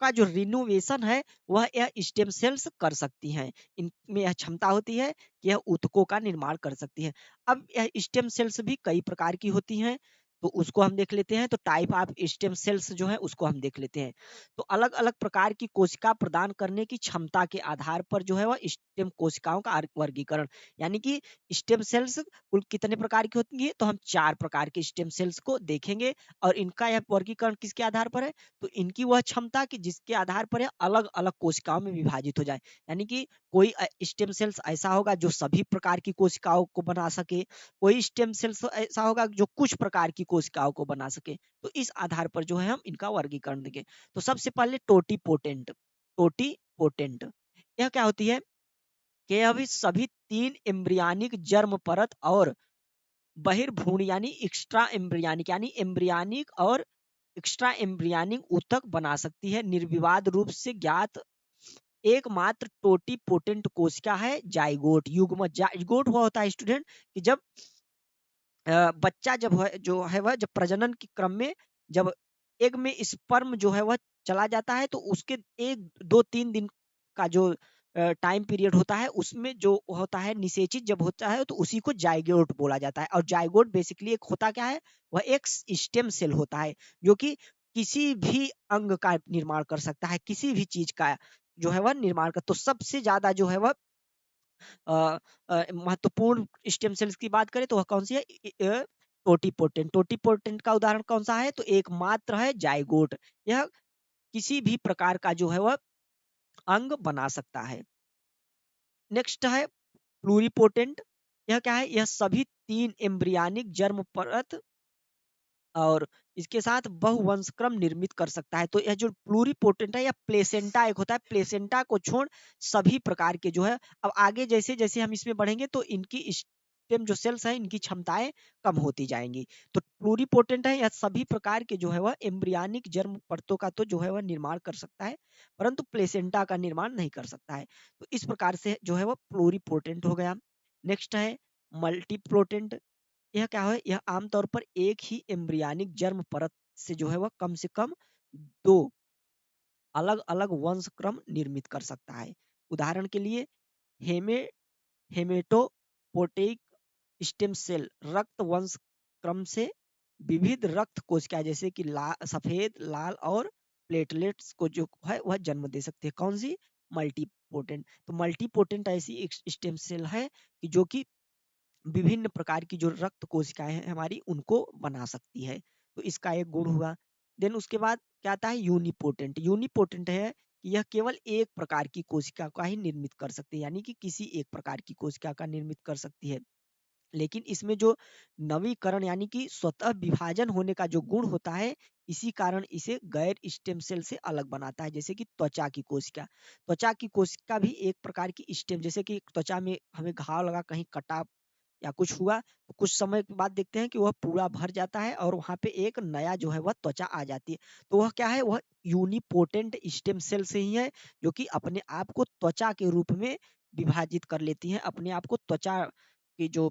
का जो रिनोवेशन है वह यह स्टेम सेल्स कर सकती हैं। इनमें यह क्षमता होती है कि यह ऊतकों का निर्माण कर सकती है। अब यह स्टेम सेल्स भी कई प्रकार की होती हैं, तो उसको हम देख लेते हैं। तो टाइप ऑफ स्टेम सेल्स जो है उसको हम देख लेते हैं। तो अलग अलग प्रकार की कोशिका प्रदान करने की क्षमता के आधार पर जो है वह स्टेम कोशिकाओं का वर्गीकरण, यानी कि स्टेम सेल्स कुल कितने प्रकार की होती है, तो हम 4 प्रकार के स्टेम सेल्स को देखेंगे। और इनका यह वर्गीकरण किसके आधार पर है, तो इनकी वह क्षमता कि जिसके आधार पर यह अलग अलग कोशिकाओं में विभाजित हो जाए। यानी कि कोई स्टेम सेल्स ऐसा होगा जो सभी प्रकार की कोशिकाओं को बना सके, कोई स्टेम सेल्स ऐसा होगा जो कुछ प्रकार की कोशिकाओं को बना सके। तो इस आधार पर जो है हम इनका वर्गीकरण देंगे। तो सबसे पहले टोटी पोटेंट यह क्या होती है कि यह भी सभी 3 एम्ब्रियानिक जर्म परत और बहिर्भ्रूण यानी एक्स्ट्रा एम्ब्रियानिक, यानी एम्ब्रियानिक और एक्स्ट्रा एम्ब्रियानिक ऊतक बना सकती है। निर्विवाद रूप से ज्ञात एकमात्र टोटी पोटेंट कोशिका है जाइगोट युग्मज। जाइगोट हुआ होता है स्टूडेंट कि जब बच्चा जब है जो है वह जब प्रजनन के क्रम में जब एग में स्पर्म जो है वह चला जाता है, तो उसके 1 2 3 दिन का जो टाइम पीरियड होता है उसमें जो होता है निषेचित जब होता है, तो उसी को जाइगोट बोला जाता है। और जाइगोट बेसिकली एक होता क्या है, वह एक स्टेम सेल होता है जो कि किसी भी अंग का निर्माण कर सकता है, किसी भी चीज का जो है वह निर्माण कर। तो सबसे ज्यादा जो है वह महत्वपूर्ण स्टेम सेल्स की बात करें तो वह कौन सी है, टोटीपोटेंट का उदाहरण कौन सा है, तो एकमात्र है जाइगोट। यह किसी भी प्रकार का जो है वह अंग बना सकता है। नेक्स्ट है प्लूरिपोटेंट। यह क्या है, यह सभी 3 एम्ब्रियानिक जर्म परत और इसके साथ बहुवंशक्रम निर्मित कर सकता है। तो यह जो प्लूरिपोटेंट है, यह प्लेसेंटा एक होता है, प्लेसेंटा को छोड़ सभी प्रकार के जो है। अब आगे जैसे जैसे हम इसमें बढ़ेंगे तो इनकी स्टेम जो सेल्स हैं इनकी क्षमताएं कम होती जाएंगी। तो प्लूरिपोटेंट है, यह सभी प्रकार के जो है वह एम्ब्रियानिक जर्म परतों का तो जो है वह निर्माण कर सकता है, परंतु प्लेसेंटा का निर्माण नहीं कर सकता है। तो इस प्रकार से जो है वह प्लूरिपोटेंट हो गया। नेक्स्ट है मल्टीप्रोटेंट। यह क्या है, यह आमतौर पर एक ही एम्ब्रियानिक जर्म परत से जो है वह कम से कम 2 अलग अलग वंशक्रम निर्मित कर सकता है। उदाहरण के लिए हेमे हेमेटोपोटिक स्टेम सेल रक्त वंश क्रम से विविध रक्त कोशिका जैसे कि सफेद, लाल और प्लेटलेट्स को जो है वह जन्म दे सकते हैं। कौन सी? मल्टीपोटेंट। तो मल्टीपोटेंट ऐसी एक स्टेम सेल है कि जो कि विभिन्न प्रकार की जो रक्त कोशिकाएं हैं हमारी उनको बना सकती है। तो इसका एक गुण हुआ। देन उसके बाद क्या आता है? यूनिपोटेंट। यूनिपोटेंट है कि यह केवल एक प्रकार की कोशिका का ही निर्मित कर सकती है, यानी कि किसी एक प्रकार की कोशिका का निर्मित कर सकती है। लेकिन इसमें जो नवीकरण यानी कि स्वतः विभाजन होने का जो गुण होता है, इसी कारण इसे गैर स्टेम सेल से अलग बनाता है। जैसे कि त्वचा की कोशिका, त्वचा की कोशिका भी एक प्रकार की स्टेम, जैसे कि त्वचा में हमें घाव लगा, कहीं कटा या कुछ हुआ, तो कुछ समय के बाद देखते हैं कि वह पूरा भर जाता है और वहां पे एक नया जो है वह त्वचा आ जाती है। तो वह क्या है? वह यूनिपोटेंट स्टेम सेल से ही है, जो कि अपने आप को त्वचा के रूप में विभाजित कर लेती हैं, अपने आप को त्वचा की जो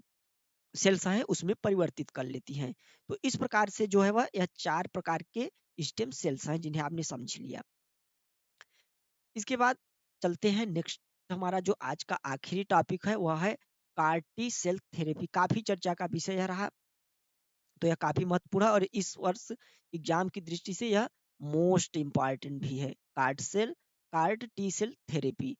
सेल्स हैं उसमें परिवर्तित कर लेती हैं। तो इस प्रकार से जो है वह यह 4 प्रकार के स्टेम सेल्स हैं जिन्हें आपने समझ लिया। इसके बाद चलते हैं नेक्स्ट, हमारा जो आज का आखिरी टॉपिक है वह है कार टी सेल थेरेपी। काफी चर्चा का विषय रहा, तो यह काफी महत्वपूर्ण है और इस वर्ष एग्जाम की दृष्टि से यह मोस्ट इम्पॉर्टेंट भी है। कार्ड टी सेल थेरेपी।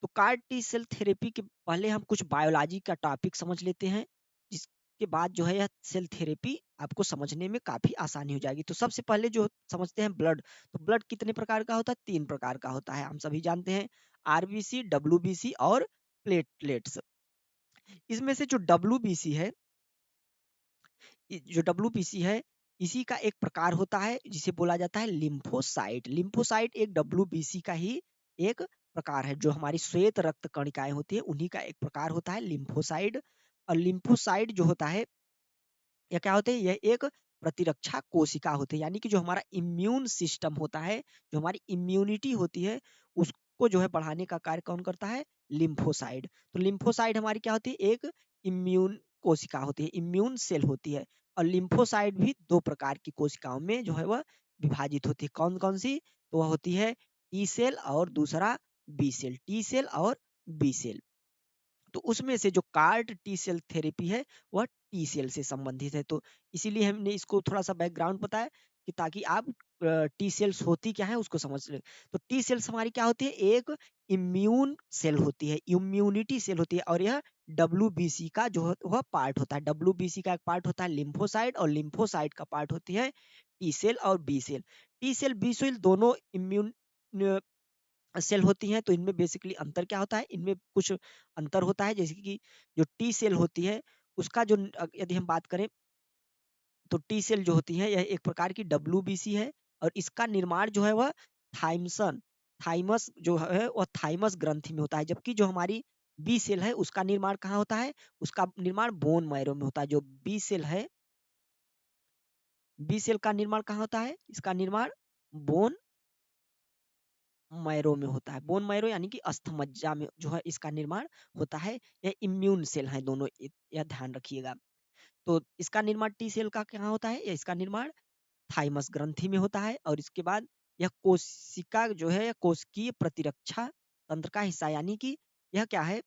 तो कार्ड टी सेल थेरेपी के पहले हम कुछ बायोलॉजी का टॉपिक समझ लेते हैं, जिसके बाद जो है यह सेल थेरेपी आपको समझने में काफी आसानी हो जाएगी। तो सबसे पहले जो समझते हैं ब्लड। तो ब्लड कितने प्रकार का होता है? 3 प्रकार का होता है, हम सभी जानते हैं। आरबीसी, डब्ल्यूबीसी और प्लेटलेट्स। इसमें से जो डब्ल्यूबीसी है, जो डब्ल्यूबीसी है, इसी का एक प्रकार होता है जिसे बोला जाता है लिम्फोसाइट। लिम्फोसाइट एक डब्ल्यूबीसी का ही एक प्रकार है। जो हमारी श्वेत रक्त कणिकाएं होती है उन्हीं का एक प्रकार होता है लिम्फोसाइट। और लिम्फोसाइट जो होता है, यह क्या होते हैं? यह एक प्रतिरक्षा कोशिका होते हैं, यानी कि जो हमारा इम्यून सिस्टम होता है, जो हमारी इम्यूनिटी होती है, उसको जो है बढ़ाने का कार्य कौन करता है? लिम्फोसाइट। तो लिम्फोसाइट हमारी क्या होती है? एक इम्यून कोशिका होती है, इम्यून सेल होती है। और लिम्फोसाइट भी 2 प्रकार की कोशिकाओं में जो है वह विभाजित होती है। कौन कौन सी? तो वह होती है टी सेल और दूसरा बी सेल। टी सेल और बी सेल। तो उसमें से जो कार्ड टी सेल थेरेपी है वह टी सेल से संबंधित है। तो इसीलिए हमने इसको थोड़ा सा बैकग्राउंड बताया कि ताकि आप टी सेल्स होती क्या है उसको समझ ले। तो टी सेल्स हमारी क्या होती है? एक इम्यून सेल होती है, इम्यूनिटी सेल होती है। और यह डब्ल्यूबीसी का जो वह पार्ट होता है। डब्ल्यूबीसी का एक पार्ट होता है लिम्फोसाइट, और लिम्फोसाइट का पार्ट होती है टी सेल और B cell. T cell B cell दोनों इम्यून सेल होती हैं। तो इनमें बेसिकली अंतर क्या होता है? इनमें कुछ अंतर होता है, जैसे कि जो टी सेल होती है उसका जो यदि हम बात करें, तो टी सेल जो होती है यह एक प्रकार की डब्ल्यूबीसी है। और इसका निर्माण जो है वह थाइमसन थाइमस जो है वह थाइमस ग्रंथि में होता है। जबकि जो हमारी बी सेल है उसका निर्माण कहाँ होता है? उसका निर्माण बोन मैरो में होता है। जो बी सेल है, बी सेल का निर्माण कहाँ होता है? इसका निर्माण बोन मैरो में होता है। बोन मैरो यानी कि अस्थमज्जा में जो है इसका निर्माण होता है। यह इम्यून सेल है दोनों, यह ध्यान रखिएगा। तो इसका निर्माण टी सेल का कहाँ होता है? इसका निर्माण थाइमस ग्रंथि में होता है। और इसके बाद यह कोशिका जो है यह कोशिकीय प्रतिरक्षा तंत्र का हिस्सा, यानी कि यह क्या है?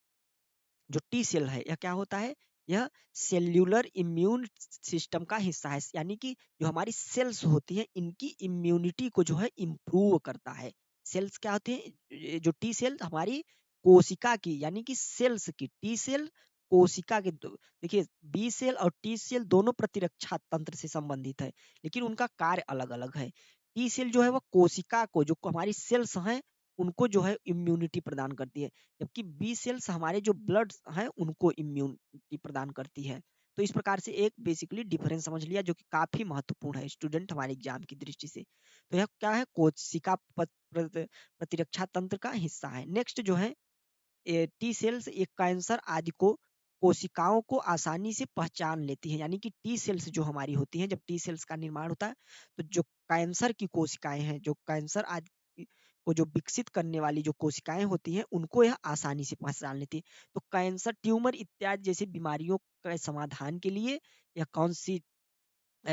जो टी सेल है यह क्या होता है? यह सेल्यूलर इम्यून सिस्टम का हिस्सा है, यानी कि जो हमारी सेल्स होती हैं इनकी इम्यूनिटी को जो है इम्प्रूव करता है। सेल्स क्या होते हैं? जो टी सेल हमारी कोशिका की, यानी कि सेल्स की, टी सेल कोशिका के देखिए बी सेल और टी सेल दोनों प्रतिरक्षा तंत्र से संबंधित है, लेकिन उनका कार्य अलग अलग है। टी सेल जो है वह कोशिका को, जो हमारी सेल्स हैं उनको जो है इम्यूनिटी प्रदान करती है। जबकि बी सेल्स हमारे जो ब्लड हैं उनको इम्यूनिटी प्रदान करती है। तो इस प्रकार से एक बेसिकली डिफरेंस समझ लिया, जो कि काफी महत्वपूर्ण है स्टूडेंट हमारे एग्जाम की दृष्टि से। तो यह क्या है? कोशिका प्रतिरक्षा तंत्र का हिस्सा है। नेक्स्ट जो है, टी सेल्स एक कैंसर आदि को कोशिकाओं को आसानी से पहचान लेती हैं, यानी कि टी सेल्स जो हमारी होती हैं, जब टी सेल्स का निर्माण होता है तो जो कैंसर की कोशिकाएं हैं, जो कैंसर आदि को जो विकसित करने वाली जो कोशिकाएं होती हैं उनको यह आसानी से पहचान लेती है। तो कैंसर, ट्यूमर इत्यादि जैसी बीमारियों के समाधान के लिए यह कौन सी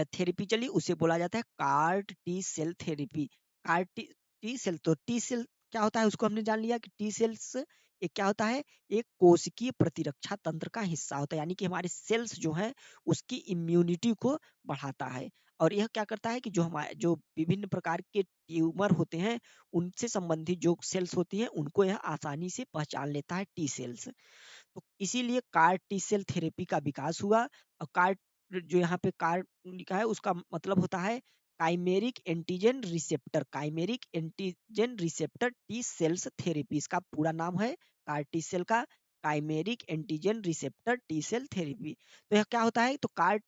थेरेपी चली, उसे बोला जाता है कार्ट टी सेल थेरेपी। कार्ट टी सेल, तो टी सेल क्या होता है उसको हमने जान लिया कि टी सेल्स एक क्या होता है? एक कोशिकीय प्रतिरक्षा तंत्र का हिस्सा होता है, यानी कि हमारे सेल्स जो है उसकी इम्यूनिटी को बढ़ाता है। और यह क्या करता है कि जो विभिन्न प्रकार के ट्यूमर होते हैं, उनसे संबंधित जो सेल्स होती हैं, उनको यह आसानी से पहचान लेता है, टी सेल्स। तो इसीलिए कार टी सेल थेरेपी का विकास हुआ। और कार जो यहाँ पे कार लिखा है, उसका मतलब होता है chimeric antigen receptor T cells therapy. इसका पूरा नाम है कार टी सेल का chimeric antigen receptor T cell therapy. तो यह क्या होता है, तो कार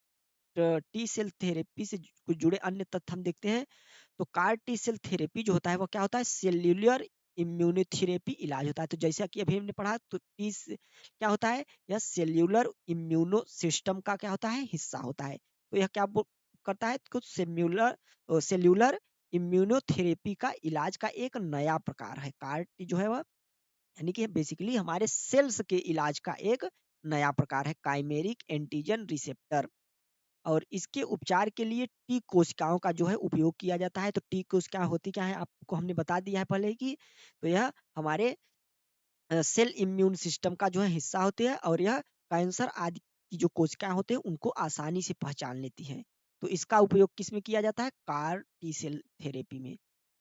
टी सेल थेरेपी से कुछ जुड़े अन्य तथ्य हम देखते हैं। तो कार टी सेल थेरेपी जो होता है, वो क्या होता है, सेल्यूलर इम्यूनोथेरेपी इलाज होता है। तो जैसा कि अभी हमने पढ़ा, तो क्या होता है, यह सेल्यूलर इम्यूनो सिस्टम का क्या होता है, हिस्सा होता है। तो यह क्या करता है, कुछ सेल्यूलर इम्यूनोथेरेपी का इलाज का एक नया प्रकार है। कार टी जो है वह, यानी कि बेसिकली हमारे सेल्स के इलाज का एक नया प्रकार है, काइमेरिक एंटीजन रिसेप्टर। और इसके उपचार के लिए टी कोशिकाओं का जो है उपयोग किया जाता है। तो टी कोशिकाएं होती क्या है, आपको हमने बता दिया है पहले ही। तो यह हमारे सेल इम्यून सिस्टम का जो है हिस्सा होते हैं, और यह कैंसर आदि की जो कोशिकाएं होते हैं, उनको आसानी से पहचान लेती हैं। तो इसका उपयोग किस में किया जाता है, कार टी सेल थेरेपी में।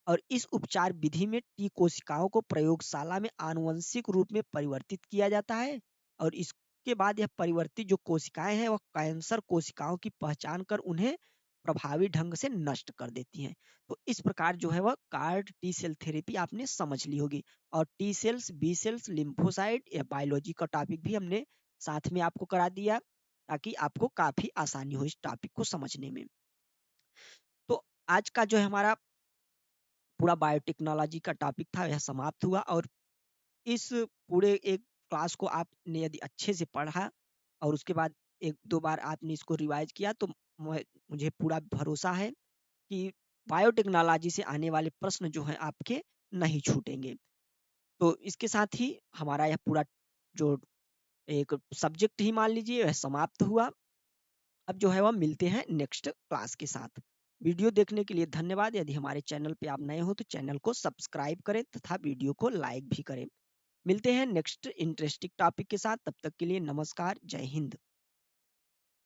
और इस उपचार विधि में टी कोशिकाओं को प्रयोगशाला में आनुवंशिक रूप में परिवर्तित किया जाता है। और इसके बाद यह परिवर्तित जो कोशिकाएं हैं, वह कैंसर कोशिकाओं की पहचान कर उन्हें प्रभावी ढंग से नष्ट कर देती हैं। तो इस प्रकार जो है वह कार्ड टी सेल थेरेपी आपने समझ ली होगी। और T cells, B cells, lymphocyte या बायोलॉजी का टॉपिक भी हमने साथ में आपको करा दिया, ताकि आपको काफी आसानी हो इस टॉपिक को समझने में। तो आज का जो है हमारा पूरा बायोटेक्नोलॉजी का टॉपिक था, यह समाप्त हुआ। और इस पूरे एक क्लास को आपने यदि अच्छे से पढ़ा, और उसके बाद एक दो बार आपने इसको रिवाइज किया, तो मुझे पूरा भरोसा है कि बायोटेक्नोलॉजी से आने वाले प्रश्न जो हैं आपके नहीं छूटेंगे। तो इसके साथ ही हमारा यह पूरा जो एक सब्जेक्ट ही मान लीजिए, वह समाप्त हुआ। अब जो है वह मिलते हैं नेक्स्ट क्लास के साथ। वीडियो देखने के लिए धन्यवाद। यदि हमारे चैनल पे आप नए हो, तो चैनल को सब्सक्राइब करें तथा वीडियो को लाइक भी करें। मिलते हैं नेक्स्ट इंटरेस्टिंग टॉपिक के साथ। तब तक के लिए नमस्कार, जय हिंद।